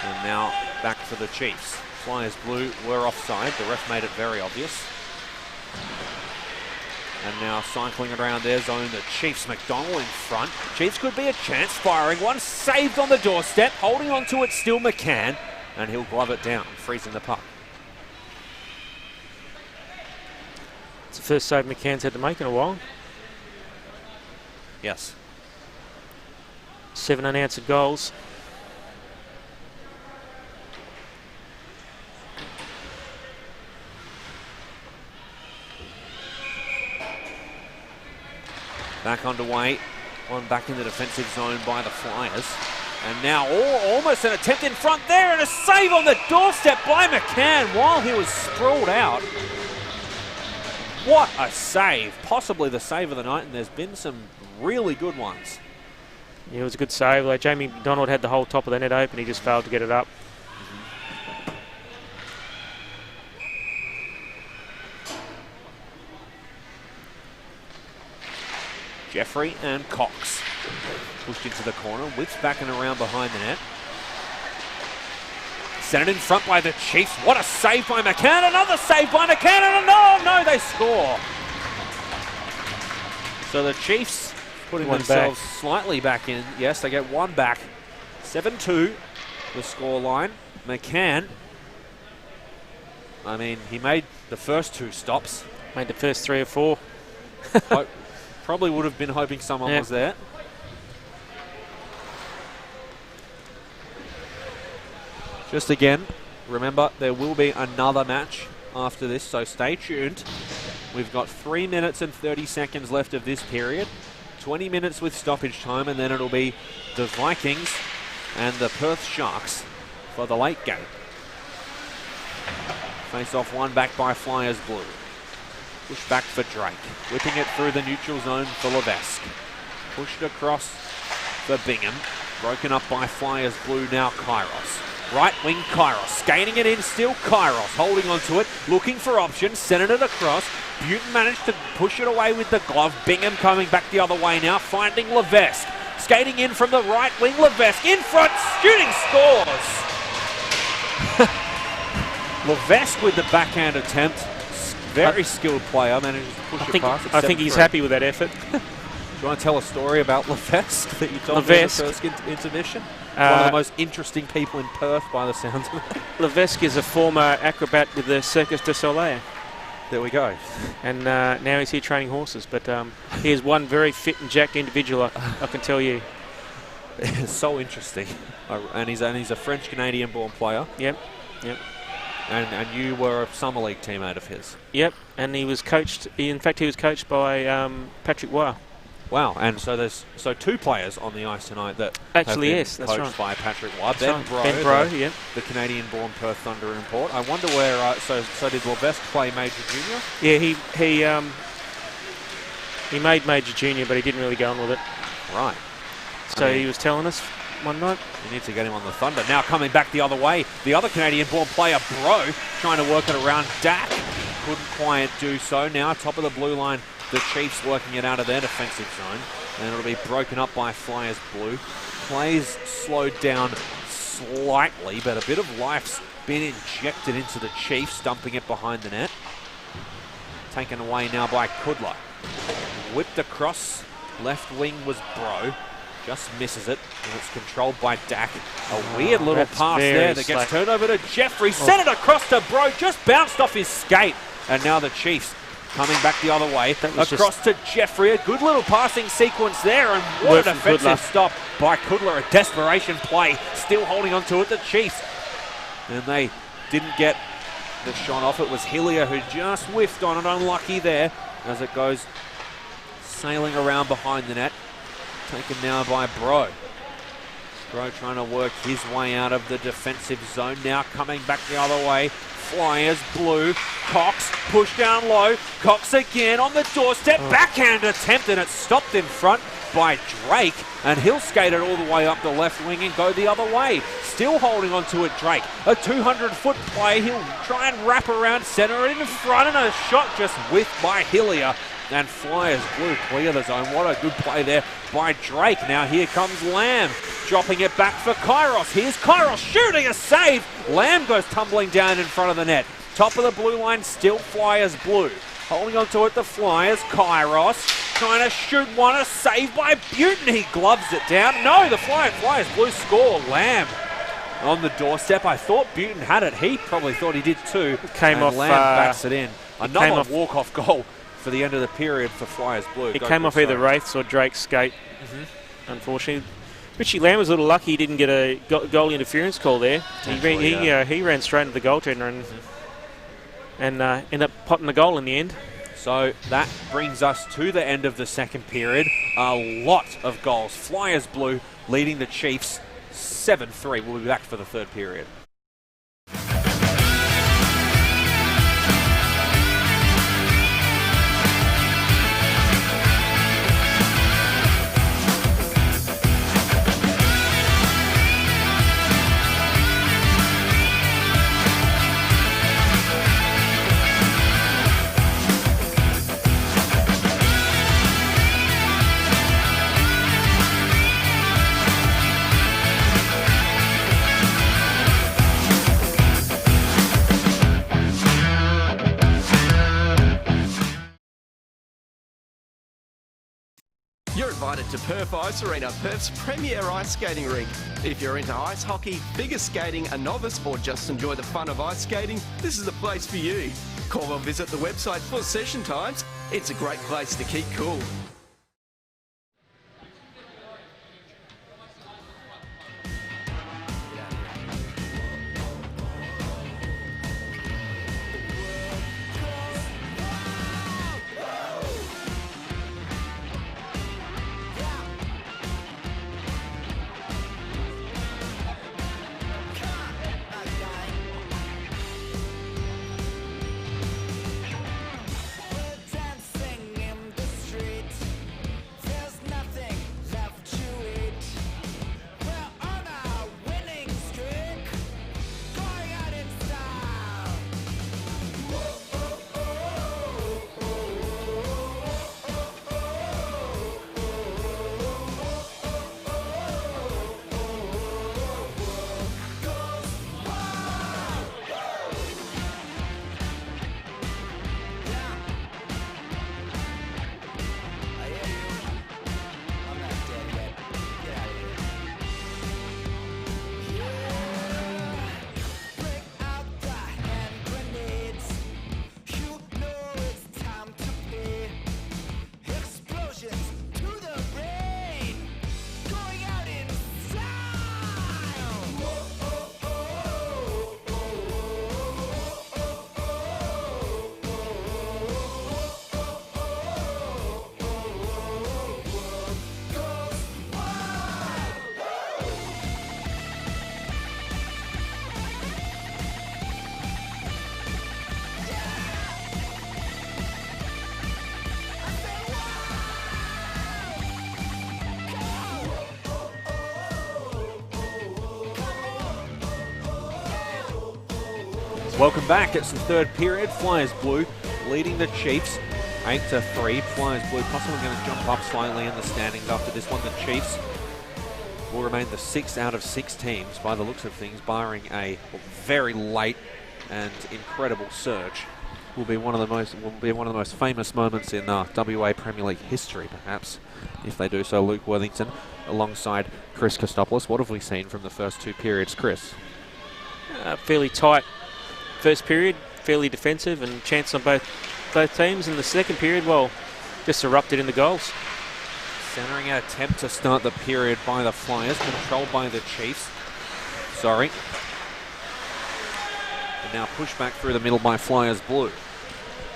S1: And now back for the Chiefs. Flyers Blue were offside. The ref made it very obvious. And now cycling around their zone, the Chiefs. McDonald in front. Chiefs could be a chance, firing one. Saved on the doorstep. Holding on to it still McCann. And he'll glove it down, freezing the puck.
S2: It's the first save McCann's had to make in a while.
S1: Yes.
S2: 7 unanswered goals.
S1: Back underway. One back in the defensive zone by the Flyers. And now almost an attempt in front there, and a save on the doorstep by McCann while he was sprawled out. What a save. Possibly the save of the night, and there's been some really good ones.
S2: Yeah, it was a good save. Like Jamie McDonald had the whole top of the net open. He just failed to get it up.
S1: Jeffrey and Cox pushed into the corner. Whips back and around behind the net. Sent it in front by the Chiefs. What a save by McCann. Another save by McCann. And no, they score. So the Chiefs putting themselves slightly back in. Yes, they get one back. 7-2, the score line. McCann, I mean, he made the first 2 stops.
S2: Made the first 3 or 4.
S1: Probably would have been hoping someone was there. Just again, remember, there will be another match after this, so stay tuned. We've got 3 minutes and 30 seconds left of this period. 20 minutes with stoppage time, and then it'll be the Vikings and the Perth Sharks for the late game. Face off one back by Flyers Blue. Push back for Drake. Whipping it through the neutral zone for Levesque. Pushed across for Bingham. Broken up by Flyers Blue, now Kairos. Right wing Kairos, skating it in, still Kairos, holding onto it, looking for options, sending it across. Buton managed to push it away with the glove. Bingham coming back the other way now, finding Levesque. Skating in from the right wing, Levesque in front, shooting, scores! Levesque with the backhand attempt. Very skilled player, manages to push it past.
S2: I think he's happy with that effort.
S1: Do you want to tell a story about Levesque that you told me in the first intermission? One of the most interesting people in Perth by the sounds of it.
S2: Levesque is a former acrobat with the Circus du Soleil.
S1: There we go.
S2: And now he's here training horses. But he is one very fit and jacked individual, I can tell you.
S1: It's so interesting. And he's a French-Canadian born player.
S2: Yep.
S1: And you were a summer league teammate of his.
S2: Yep. And he was coached. In fact, he was coached by Patrick Waugh.
S1: Wow, and so there's 2 players on the ice tonight that
S2: actually
S1: have been coached by Patrick Waugh. Ben
S2: Bro,
S1: the Canadian-born Perth Thunder import. I wonder where. So did Levesque play Major Junior?
S2: Yeah, he made Major Junior, but he didn't really go on with it.
S1: Right.
S2: So he was telling us one night.
S1: You need to get him on the Thunder. Now coming back the other way, the other Canadian-born player, Bro, trying to work it around Dak. Couldn't quite do so. Now top of the blue line. The Chiefs working it out of their defensive zone. And it'll be broken up by Flyers Blue. Plays slowed down slightly, but a bit of life's been injected into the Chiefs, dumping it behind the net. Taken away now by Kudler. Whipped across. Left wing was Bro. Just misses it, and it's controlled by Dak. A weird little pass there that gets turned over to Jeffrey. Sent it across to Bro. Just bounced off his skate. And now the Chiefs coming back the other way, across to Jeffrey. A good little passing sequence there, and what an offensive stop by Kudler. A desperation play, still holding on to it, the Chiefs. And they didn't get the shot off. It was Hillier who just whiffed on it, unlucky there, as it goes sailing around behind the net. Taken now by Bro. Bro trying to work his way out of the defensive zone, now coming back the other way. Flyers Blue, Cox pushed down low, Cox again on the doorstep, backhand attempt, and it's stopped in front by Drake, and he'll skate it all the way up the left wing and go the other way. Still holding on to it, Drake. A 200-foot play, he'll try and wrap around center in front, and a shot just whiffed by Hillier. And Flyers Blue clear the zone. What a good play there by Drake. Now here comes Lamb, dropping it back for Kairos. Here's Kairos shooting a save. Lamb goes tumbling down in front of the net. Top of the blue line, still Flyers Blue. Holding on to it, the Flyers. Kairos trying to shoot one. A save by Buton. He gloves it down. No, the Flyers Blue score. Lamb on the doorstep. I thought Buton had it. He probably thought he did too.
S2: Lamb
S1: backs it in. Another walk-off goal for the end of the period for Flyers Blue.
S2: It came off either Wraith's or Drake's skate, unfortunately. Richie Lamb was a little lucky he didn't get a goal interference call there. He ran straight into the goaltender and ended up potting the goal in the end.
S1: So that brings us to the end of the second period. A lot of goals. Flyers Blue leading the Chiefs 7-3. We'll be back for the third period.
S3: invited to Perth Ice Arena, Perth's premier ice skating rink. If you're into ice hockey, figure skating, a novice, or just enjoy the fun of ice skating, this is the place for you. Call or visit the website for session times. It's a great place to keep cool.
S1: Welcome back. It's the third period. Flyers Blue leading the Cheifs 8-3. Flyers Blue possibly going to jump up slightly in the standings after this one. The Cheifs will remain the 6th out of 6 teams by the looks of things, barring a very late and incredible surge. Will be one of the most famous moments in WA Premier League history, perhaps, if they do so. Luke Worthington alongside Chris Kostopoulos. What have we seen from the first 2 periods, Chris?
S2: Fairly tight first period, fairly defensive, and chance on both teams. In the second period, well, just erupted into goals.
S1: Centering an attempt to start the period by the Flyers, controlled by the Cheifs. Sorry. And now pushed back through the middle by Flyers Blue.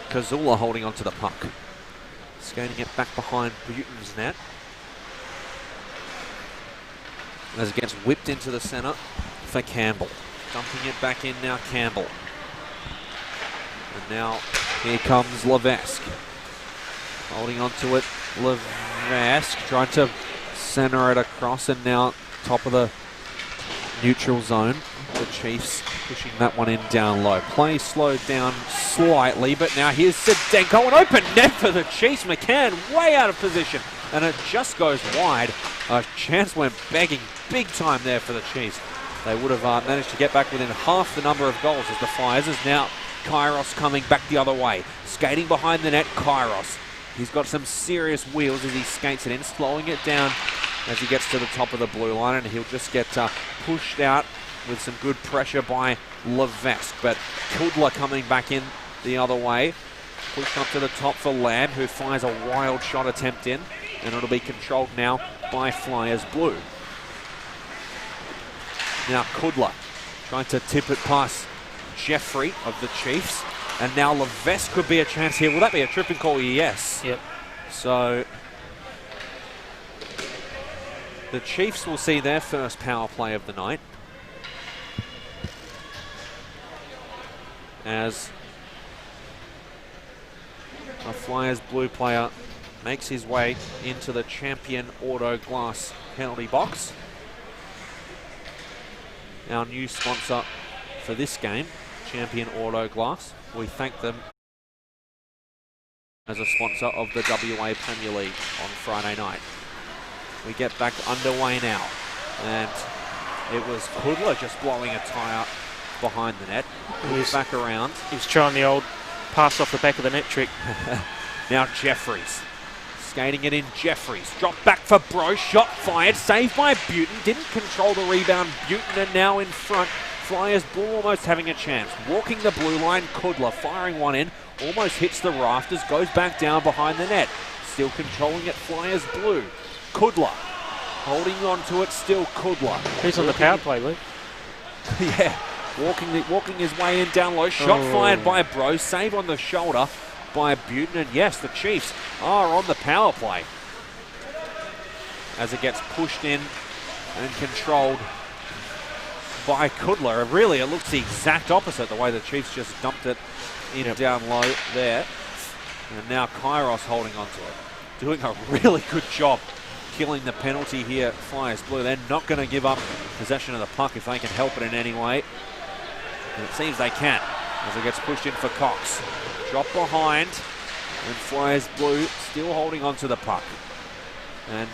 S1: Kazula holding onto the puck. Skating it back behind Buten's net. As it gets whipped into the centre for Campbell. Dumping it back in now, Campbell. And now here comes Levesque. Holding onto it, Levesque trying to centre it across, and now top of the neutral zone. The Cheifs pushing that one in down low. Play slowed down slightly, but now here's Sedenko. An open net for the Cheifs. McCann way out of position, and it just goes wide. A chance went begging big time there for the Cheifs. They would have managed to get back within half the number of goals as the Flyers is now Kairos coming back the other way. Skating behind the net, Kairos. He's got some serious wheels as he skates it in, slowing it down as he gets to the top of the blue line, and he'll just get pushed out with some good pressure by Levesque. But Kudla coming back in the other way. Pushed up to the top for Lamb, who fires a wild shot attempt in, and it'll be controlled now by Flyers Blue. Now Kudla trying to tip it past Jeffrey of the Cheifs, and now Levesque could be a chance here. Will that be a tripping call? Yes.
S2: Yep.
S1: So the Cheifs will see their first power play of the night, as a Flyers Blue player makes his way into the Champion Auto Glass penalty box. Our new sponsor for this game, Champion Auto Glass. We thank them as a sponsor of the WA Premier League on Friday night. We get back underway now, and it was Kudla just blowing a tyre behind the net. He's back around.
S2: He was trying the old pass off the back of the net trick.
S1: Now Jeffries Skating it in, Jeffries. Drop back for Bro. Shot fired. Saved by Buton. Didn't control the rebound. Buton and now in front. Flyers Blue almost having a chance. Walking the blue line. Kudla firing one in. Almost hits the rafters. Goes back down behind the net. Still controlling it. Flyers Blue. Kudla. Holding on to it. Still Kudla.
S2: He's on the power play, Luke.
S1: Yeah. Walking his way in down low. Shot fired by Bro. Save on the shoulder by Buton. And yes, the Chiefs are on the power play. As it gets pushed in and controlled by Kudla. Really, it looks the exact opposite the way the Chiefs just dumped it in down low there. And now Kairos holding on to it. Doing a really good job killing the penalty here, Flyers Blue. They're not going to give up possession of the puck if they can help it in any way. And it seems they can as it gets pushed in for Cox. Drop behind, and Flyers Blue still holding on to the puck. And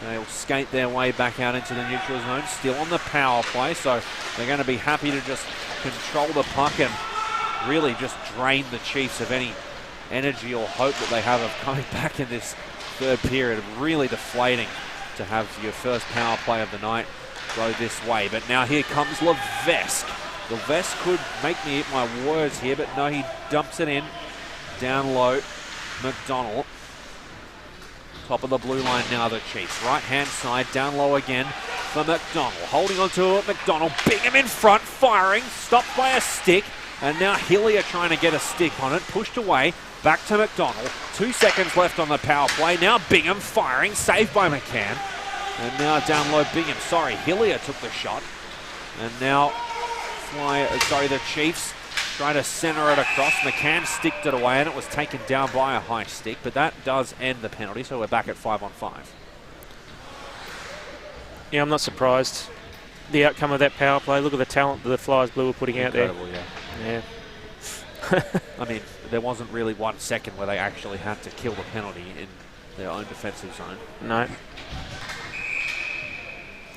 S1: they'll skate their way back out into the neutral zone, still on the power play, so they're going to be happy to just control the puck and really just drain the Chiefs of any energy or hope that they have of coming back in this third period. Really deflating to have your first power play of the night go this way. But now here comes Levesque. Levesque could make me eat my words here, but no, he dumps it in. Down low, McDonald. Top of the blue line now, the Chiefs. Right-hand side, down low again for McDonald. Holding on to it, McDonald. Bingham in front, firing. Stopped by a stick. And now Hillier trying to get a stick on it. Pushed away. Back to McDonald. 2 seconds left on the power play. Now Bingham firing. Saved by McCann. And now down low, Bingham. Sorry, Hillier took the shot. And now the Chiefs try to center it across. McCann sticked it away and it was taken down by a high stick, but that does end the penalty, so we're back at 5-on-5.
S2: Yeah, I'm not surprised. The outcome of that power play, look at the talent that the Flyers Blue were putting out there.
S1: Yeah. I mean, there wasn't really 1 second where they actually had to kill the penalty in their own defensive zone.
S2: No.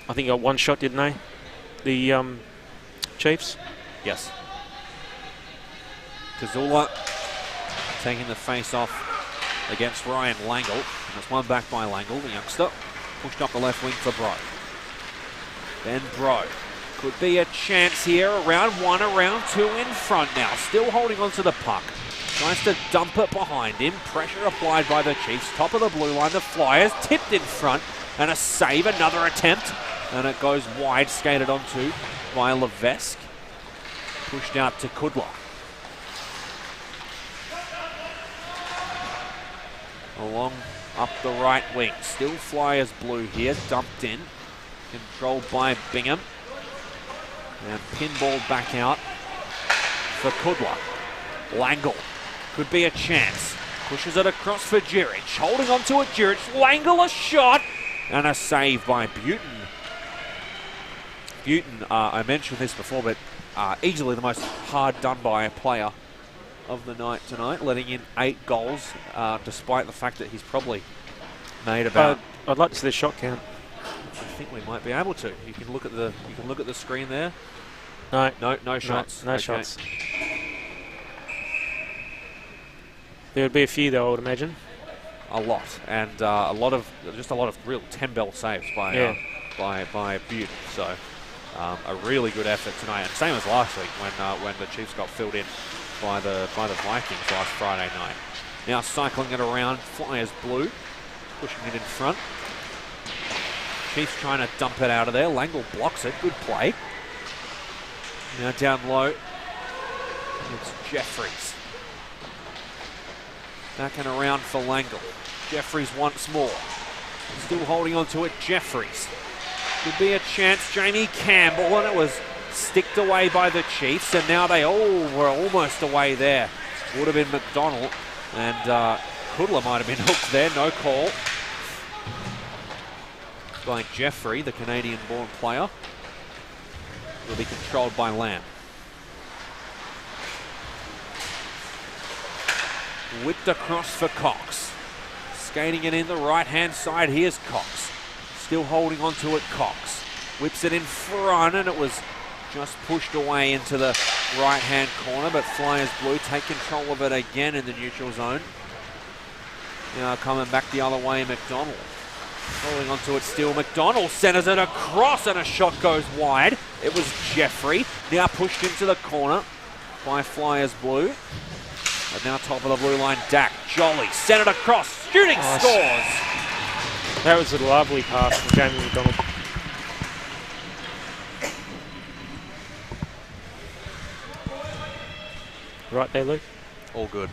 S2: I think got one shot, didn't they? The Chiefs?
S1: Yes. Kazula taking the face off against Ryan Langle. And it's one back by Langle, the youngster. Pushed up the left wing for Bro. Then Bro. Could be a chance here. Around one, around two in front now. Still holding on to the puck. Tries to dump it behind him. Pressure applied by the Chiefs. Top of the blue line. The Flyers tipped in front. And a save. Another attempt. And it goes wide. Skated onto by Levesque. Pushed out to Kudla. Along up the right wing. Still Flyers Blue here. Dumped in. Controlled by Bingham. And pinballed back out for Kudla. Langle. Could be a chance. Pushes it across for Jiric. Holding on to it, Jiric. Langle a shot. And a save by Buton. Buton, I mentioned this before, but easily the most hard done by player of the night tonight, letting in 8 goals, despite the fact that he's probably made about.
S2: I'd like to see the shot count.
S1: I think we might be able to. You can look at the screen there. No shots.
S2: No shots. There would be a few though, I would imagine.
S1: A lot, and a lot of real 10-bell saves by Butte. So a really good effort tonight, and same as last week when the Chiefs got filled in by the Vikings last Friday night. Now cycling it around, Flyers Blue, pushing it in front. Chiefs trying to dump it out of there. Langle blocks it. Good play. Now down low, it's Jeffries. Back and around for Langle. Jeffries once more. Still holding on to it, Jeffries. Could be a chance, Jamie Campbell, and it was sticked away by the Chiefs, and now they all were almost away there. Would have been McDonald, and Kudla might have been hooked there, no call. By Jeffrey, the Canadian-born player. Will be controlled by Lamb. Whipped across for Cox. Skating it in the right-hand side. Here's Cox. Still holding on to it, Cox. Whips it in front, and it was just pushed away into the right-hand corner, but Flyers Blue take control of it again in the neutral zone. Now coming back the other way, McDonald. Holding onto it still. McDonald centres it across and a shot goes wide. It was Jeffrey. Now pushed into the corner by Flyers Blue. But now top of the blue line, Dak. Jolly centred across. Shooting scores.
S2: That was a lovely pass from Jamie McDonald. Right there, Luke.
S1: All good.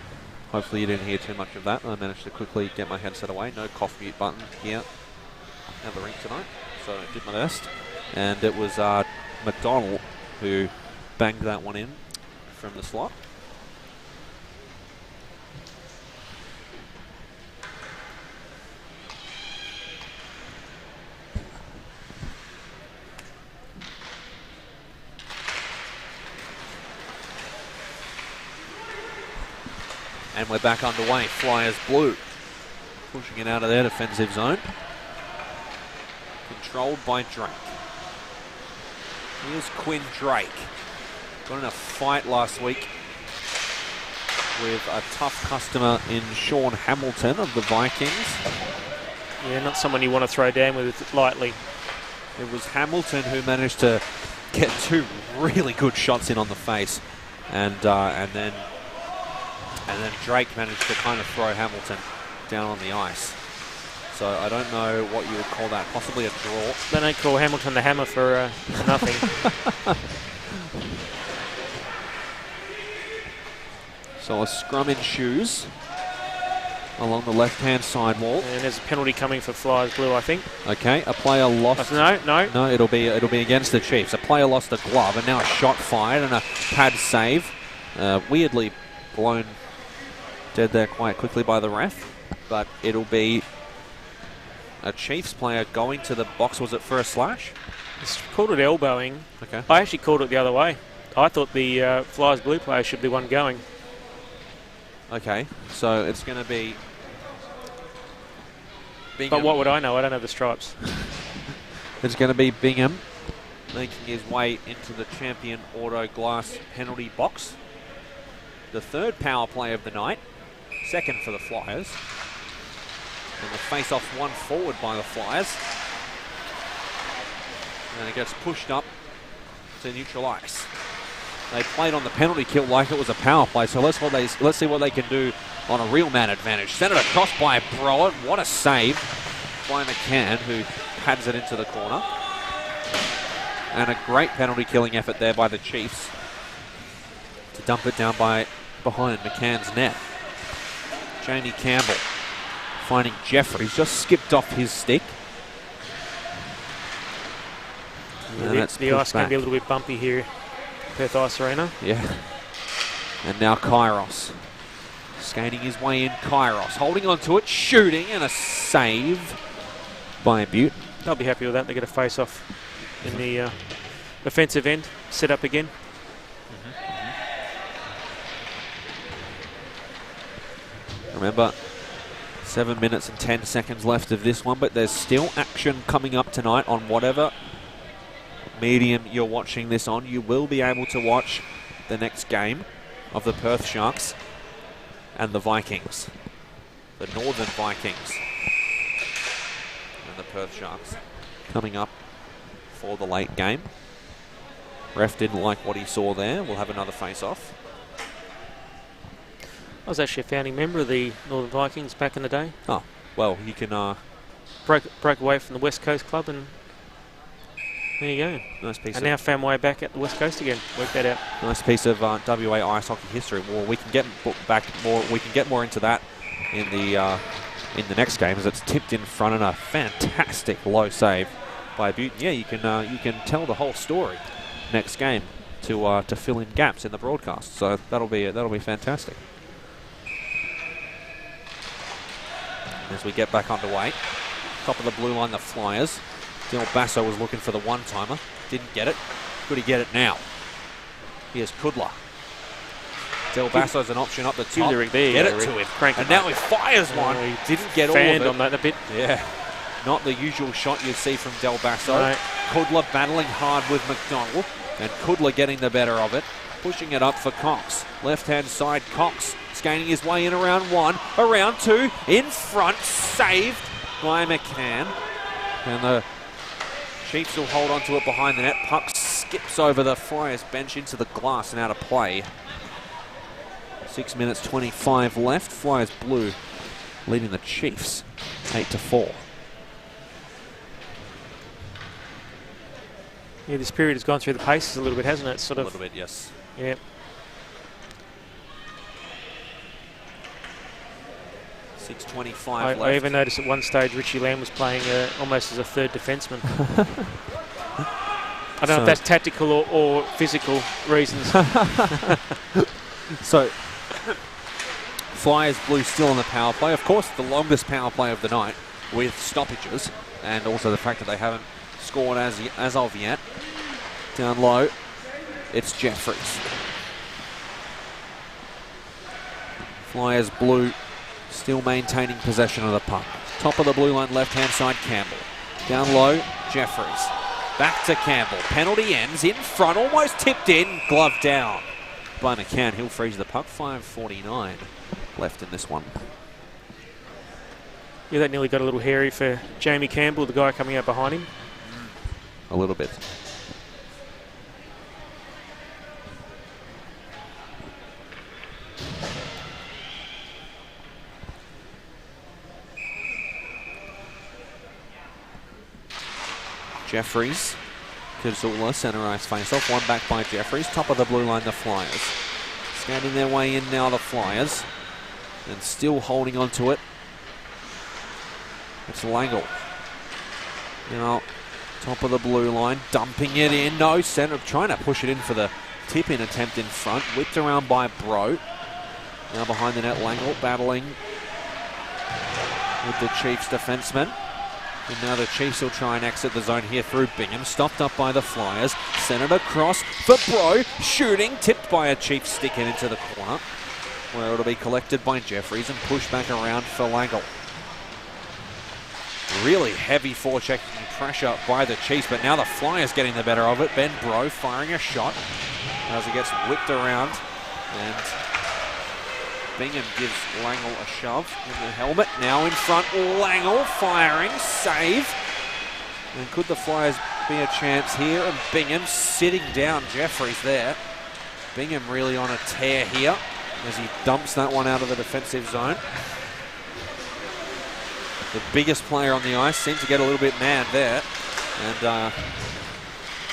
S1: Hopefully you didn't hear too much of that. I managed to quickly get my headset away. No cough mute button here at the rink tonight. So I did my best. And it was McDonald who banged that one in from the slot. And we're back underway. Flyers Blue pushing it out of their defensive zone. Controlled by Drake. Here's Quinn Drake. Got in a fight last week with a tough customer in Sean Hamilton of the Vikings.
S2: Yeah, not someone you want to throw down with lightly.
S1: It was Hamilton who managed to get 2 really good shots in on the face. And then Drake managed to kind of throw Hamilton down on the ice. So I don't know what you would call that. Possibly a draw.
S2: They don't call Hamilton the Hammer for nothing.
S1: So a scrum in shoes along the left-hand side wall.
S2: And there's a penalty coming for Flyers Blue, I think.
S1: Okay, a player lost.
S2: No.
S1: It'll be against the Chiefs. A player lost a glove, and now a shot fired and a pad save. Weirdly blown dead there quite quickly by the ref, but it'll be a Chiefs player going to the box. Was it for a slash?
S2: It's called it elbowing.
S1: Okay.
S2: I actually called it the other way. I thought the Flyers Blue player should be one going.
S1: Okay, so it's going to be Bingham.
S2: But what would I know? I don't have the stripes.
S1: It's going to be Bingham making his way into the Champion Auto Glass penalty box. The 3rd power play of the night. 2nd for the Flyers. And the face-off one forward by the Flyers. And it gets pushed up to neutral ice. They played on the penalty kill like it was a power play, so let's see what they can do on a real man advantage. Sent it across by Broad. What a save by McCann, who pads it into the corner. And a great penalty killing effort there by the Chiefs to dump it down behind McCann's net. Jamie Campbell finding Jeffrey. He's just skipped off his stick.
S2: Yeah, the ice can be a little bit bumpy here, Perth Ice Arena.
S1: Yeah. And now Kairos. Skating his way in, Kairos. Holding on to it, shooting, and a save by Butte.
S2: They'll be happy with that. They get a face-off in the offensive end. Set up again.
S1: Remember, 7 minutes and 10 seconds left of this one, but there's still action coming up tonight on whatever medium you're watching this on. You will be able to watch the next game of the Perth Sharks and the Vikings. The Northern Vikings and the Perth Sharks coming up for the late game. Ref didn't like what he saw there. We'll have another face-off.
S2: I was actually a founding member of the Northern Vikings back in the day.
S1: Oh, well, you can...
S2: broke away from the West Coast club, and there you go.
S1: Nice piece.
S2: And now found my way back at the West Coast again. Worked that out.
S1: Nice piece of WA ice hockey history. Well, we can get back more. We can get more into that in the next game, as it's tipped in front and a fantastic low save by Butte. Yeah, you can tell the whole story next game to fill in gaps in the broadcast. So that'll be fantastic. As we get back underway, top of the blue line, the Flyers. Del Basso was looking for the one-timer. Didn't get it. Could he get it now? Here's Kudla. Del Basso's an option up the top.
S2: There
S1: get it to him. And now he fires one.
S2: He
S1: didn't get all of it.
S2: on that a bit.
S1: Yeah. Not the usual shot you see from Del Basso.
S2: No.
S1: Kudla battling hard with McDonald. And Kudla getting the better of it. Pushing it up for Cox. Left-hand side, Cox skating his way in around 1, around 2, in front, saved by McCann. And the Cheifs will hold on to it behind the net. Puck skips over the Flyers bench into the glass and out of play. 6 minutes 25 left. Flyers blue leading the Cheifs 8-4.
S2: Yeah, this period has gone through the paces a little bit, hasn't it? Sort of.
S1: A little bit, yes.
S2: Yeah.
S1: 6:25 left.
S2: I even noticed at one stage Richie Lamb was playing almost as a third defenseman. I don't know if that's tactical or physical reasons.
S1: So, Flyers blue still on the power play. Of course, the longest power play of the night with stoppages, and also the fact that they haven't scored as of yet. Down low, it's Jeffries. Flyers blue still maintaining possession of the puck. Top of the blue line, left-hand side, Campbell. Down low, Jeffries. Back to Campbell. Penalty ends in front, almost tipped in, glove down by McCann. He'll freeze the puck. 5:49 left in this one.
S2: Yeah, that nearly got a little hairy for Jamie Campbell, the guy coming out behind him.
S1: A little bit. Jeffries, Kazula, center ice face-off. One back by Jeffries. Top of the blue line, the Flyers. Skating their way in now, the Flyers. And still holding on to it. It's Langle. Now, top of the blue line, dumping it in. No center, trying to push it in for the tip-in attempt in front. Whipped around by Bro. Now behind the net, Langle battling with the Cheifs defenseman. And now the Cheifs will try and exit the zone here through Bingham. Stopped up by the Flyers. Sent it across for Bro. Shooting. Tipped by a Chiefs stick in into the corner, where it'll be collected by Jeffries and pushed back around for Langle. Really heavy forechecking pressure by the Chiefs, but now the Flyers getting the better of it. Ben Bro firing a shot as he gets whipped around, and Bingham gives Langle a shove in the helmet. Now in front, Langle firing, save. And could the Flyers be a chance here? And Bingham sitting down Jeffries there. Bingham really on a tear here as he dumps that one out of the defensive zone. The biggest player on the ice seemed to get a little bit mad there. And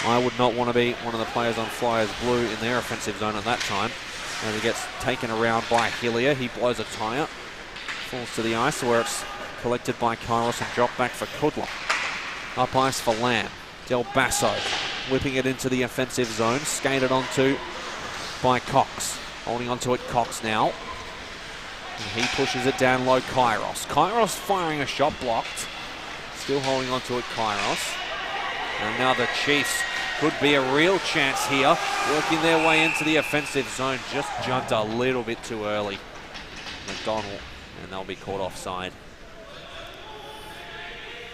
S1: I would not want to be one of the players on Flyers blue in their offensive zone at that time. And he gets taken around by Hillier. He blows a tyre. Falls to the ice where it's collected by Kairos and dropped back for Kudla. Up ice for Lamb. Del Basso whipping it into the offensive zone. Skated onto by Cox. Holding onto it, Cox now. And he pushes it down low, Kairos. Kairos firing a shot, blocked. Still holding onto it, Kairos. And now the Chiefs could be a real chance here. Working their way into the offensive zone. Just jumped a little bit too early. McDonald. And they'll be caught offside.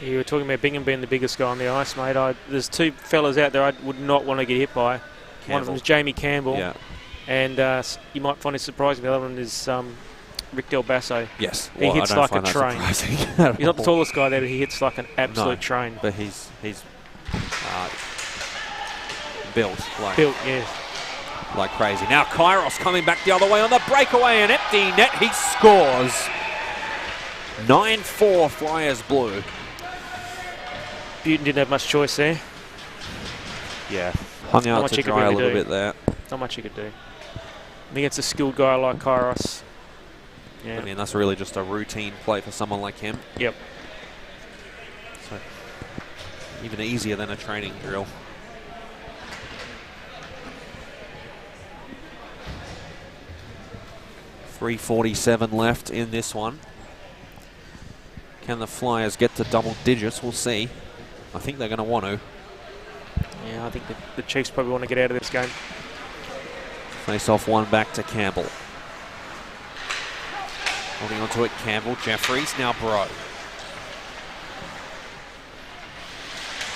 S2: You were talking about Bingham being the biggest guy on the ice, mate. There's two fellas out there I would not want to get hit by.
S1: Campbell.
S2: One of them is Jamie Campbell.
S1: Yeah.
S2: And you might find it surprising. The other one is Rick Del Basso.
S1: Yes.
S2: He hits like a train. He's not the tallest guy there, but he hits like an absolute train.
S1: But he's built like crazy. Now Kairos coming back the other way on the breakaway, an empty net. He scores. 9-4 Flyers blue.
S2: Butin didn't have much choice there.
S1: Yeah, hung out to dry a little bit there.
S2: Not much he could do. Against a skilled guy like Kairos. Yeah.
S1: I mean, that's really just a routine play for someone like him.
S2: Yep.
S1: So even easier than a training drill. .347 left in this one. Can the Flyers get to double digits? We'll see. I think they're going to want to.
S2: Yeah, I think the Chiefs probably want to get out of this game.
S1: Face off one back to Campbell. Holding onto it, Campbell. Jeffries, now Bro.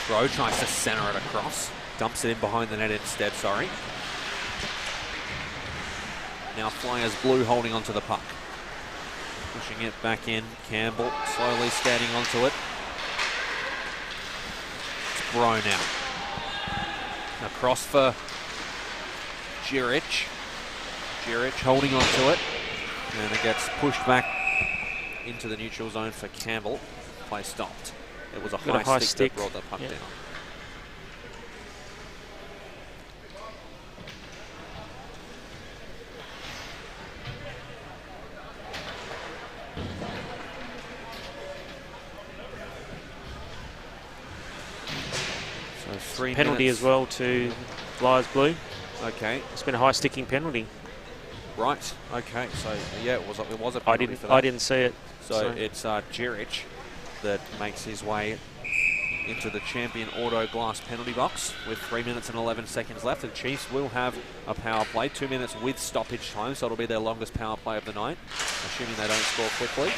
S1: Bro tries to center it across. Dumps it in behind the net instead, sorry. Now Flyers blue holding onto the puck. Pushing it back in. Campbell slowly skating onto it. It's Bro now. Across for Jiric. Jiric holding onto it. And it gets pushed back into the neutral zone for Campbell. Play stopped. It was a high stick that brought the puck down. So 3
S2: Penalty
S1: minutes.
S2: as well to Flyers blue.
S1: Okay.
S2: It's been a high sticking penalty.
S1: Right. Okay. So yeah, it was a penalty for that.
S2: I didn't see it.
S1: So it's Jiric that makes his way into the champion auto glass penalty box with 3 minutes and 11 seconds left. The Chiefs will have a power play, 2 minutes with stoppage time, so it'll be their longest power play of the night, assuming they don't score quickly.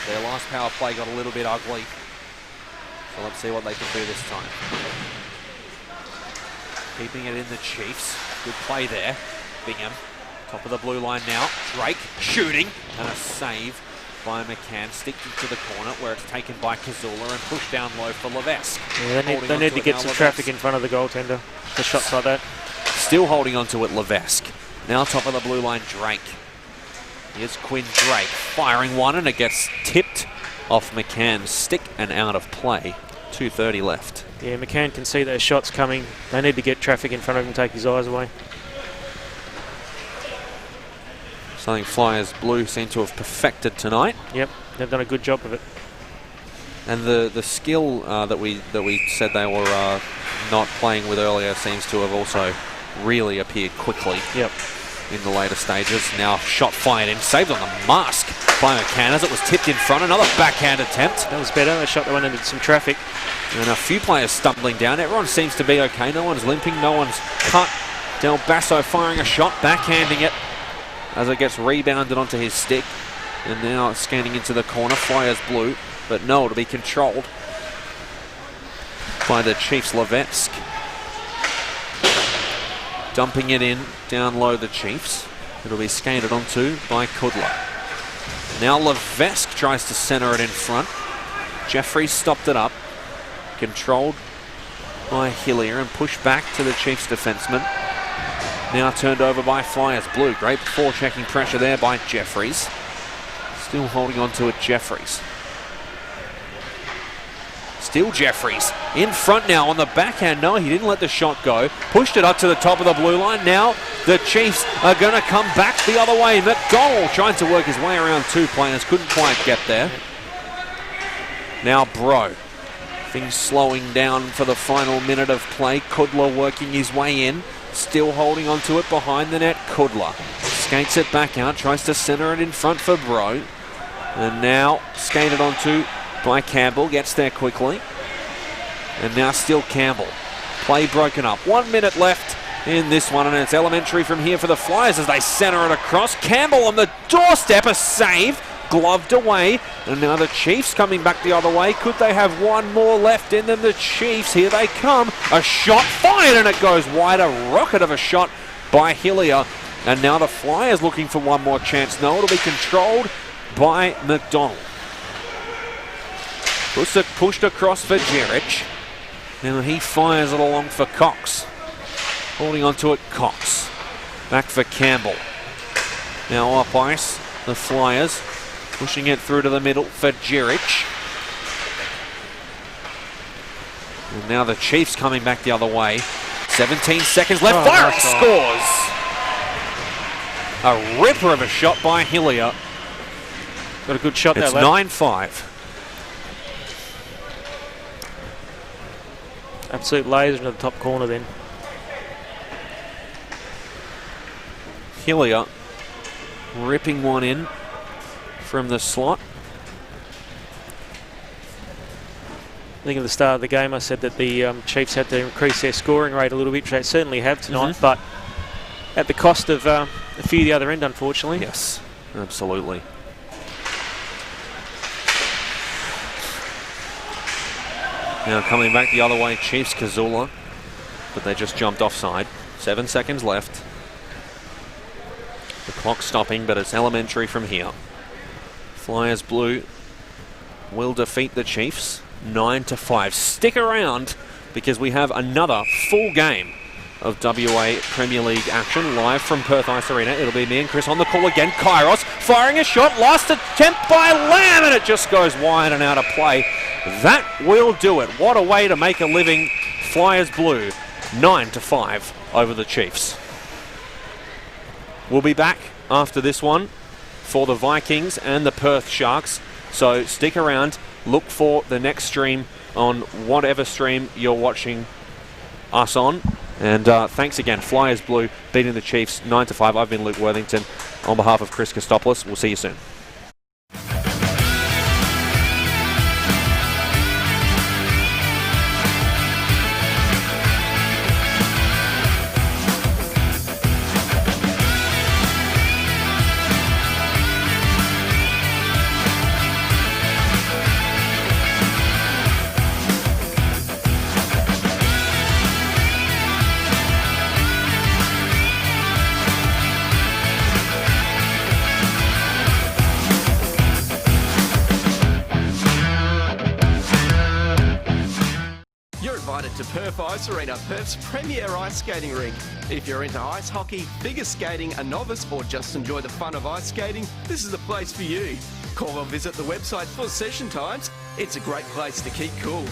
S1: Their last power play got a little bit ugly, so let's see what they can do this time. Keeping it in the Chiefs. Good play there. Bingham. Top of the blue line now. Drake shooting. And a save by McCann. Sticking to the corner where it's taken by Kazula and pushed down low for Levesque.
S2: Yeah, they need to get some traffic in front of the goaltender for shots like that.
S1: Still holding on to it, Levesque. Now top of the blue line, Drake. Here's Quinn Drake firing one, and it gets tipped off McCann's stick and out of play. 2:30 left.
S2: Yeah, McCann can see those shots coming. They need to get traffic in front of him and take his eyes away.
S1: Something Flyers blue seem to have perfected tonight.
S2: Yep, they've done a good job of it.
S1: And the skill that we said they were not playing with earlier seems to have also really appeared quickly.
S2: Yep.
S1: In the later stages. Now shot fired in, saved on the mask by McCann as it was tipped in front. Another backhand attempt.
S2: That was better. A shot that went into some traffic.
S1: And a few players stumbling down. Everyone seems to be okay. No one's limping. No one's cut. Del Basso firing a shot, backhanding it as it gets rebounded onto his stick. And now it's scanning into the corner. Flyers blue. But no, it'll be controlled by the Chiefs. Levesque dumping it in, down low the Chiefs. It'll be skated onto by Kudla. Now Levesque tries to centre it in front. Jeffries stopped it up. Controlled by Hillier and pushed back to the Chiefs defenseman. Now turned over by Flyers blue. Great forechecking pressure there by Jeffries. Still holding on to it, Jeffries. Still Jeffries in front now on the backhand. No, he didn't let the shot go. Pushed it up to the top of the blue line. Now the Chiefs are going to come back the other way. McDonald trying to work his way around two players. Couldn't quite get there. Now Bro. Things slowing down for the final minute of play. Kudla working his way in. Still holding onto it behind the net. Kudla skates it back out. Tries to centre it in front for Bro. And now skated onto by Campbell, gets there quickly. And now still Campbell. Play broken up. 1 minute left in this one, and it's elementary from here for the Flyers as they centre it across. Campbell on the doorstep, a save, gloved away. And now the Chiefs coming back the other way. Could they have one more left in them? The Chiefs, here they come. A shot fired, and it goes wide. A rocket of a shot by Hillier. And now the Flyers looking for one more chance. No, it'll be controlled by McDonald. Pushed across for Jeric. Now he fires it along for Cox. Holding onto it, Cox. Back for Campbell. Now up ice, the Flyers. Pushing it through to the middle for Jeric. And now the Chiefs coming back the other way. 17 seconds left. Fire scores! A ripper of a shot by Hillier.
S2: Got a good shot there.
S1: It's 9-5.
S2: Absolute laser into the top corner then.
S1: Hillier ripping one in from the slot.
S2: I think at the start of the game I said that the Chiefs had to increase their scoring rate a little bit, which they certainly have tonight, but at the cost of a few the other end, unfortunately.
S1: Yes, absolutely. Now coming back the other way, Chiefs Kazula, but they just jumped offside. 7 seconds left. The clock's stopping, but it's elementary from here. Flyers blue will defeat the Cheifs 9-5. Stick around because we have another full game of WA Premier League action live from Perth Ice Arena. It'll be me and Chris on the call again. Kairos firing a shot, last attempt by Lamb, and it just goes wide and out of play. That will do it. What a way to make a living. Flyers blue 9-5 over the Cheifs. We'll be back after this one for the Vikings and the Perth Sharks. So stick around, look for the next stream on whatever stream you're watching us on. And thanks again. Flyers blue beating the Cheifs 9-5. I've been Luke Worthington on behalf of Chris Kostopoulos. We'll see you soon.
S3: To Perth Ice Arena, Perth's premier ice skating rink. If you're into ice hockey, figure skating, a novice, or just enjoy the fun of ice skating, this is the place for you. Call or visit the website for session times. It's a great place to keep cool.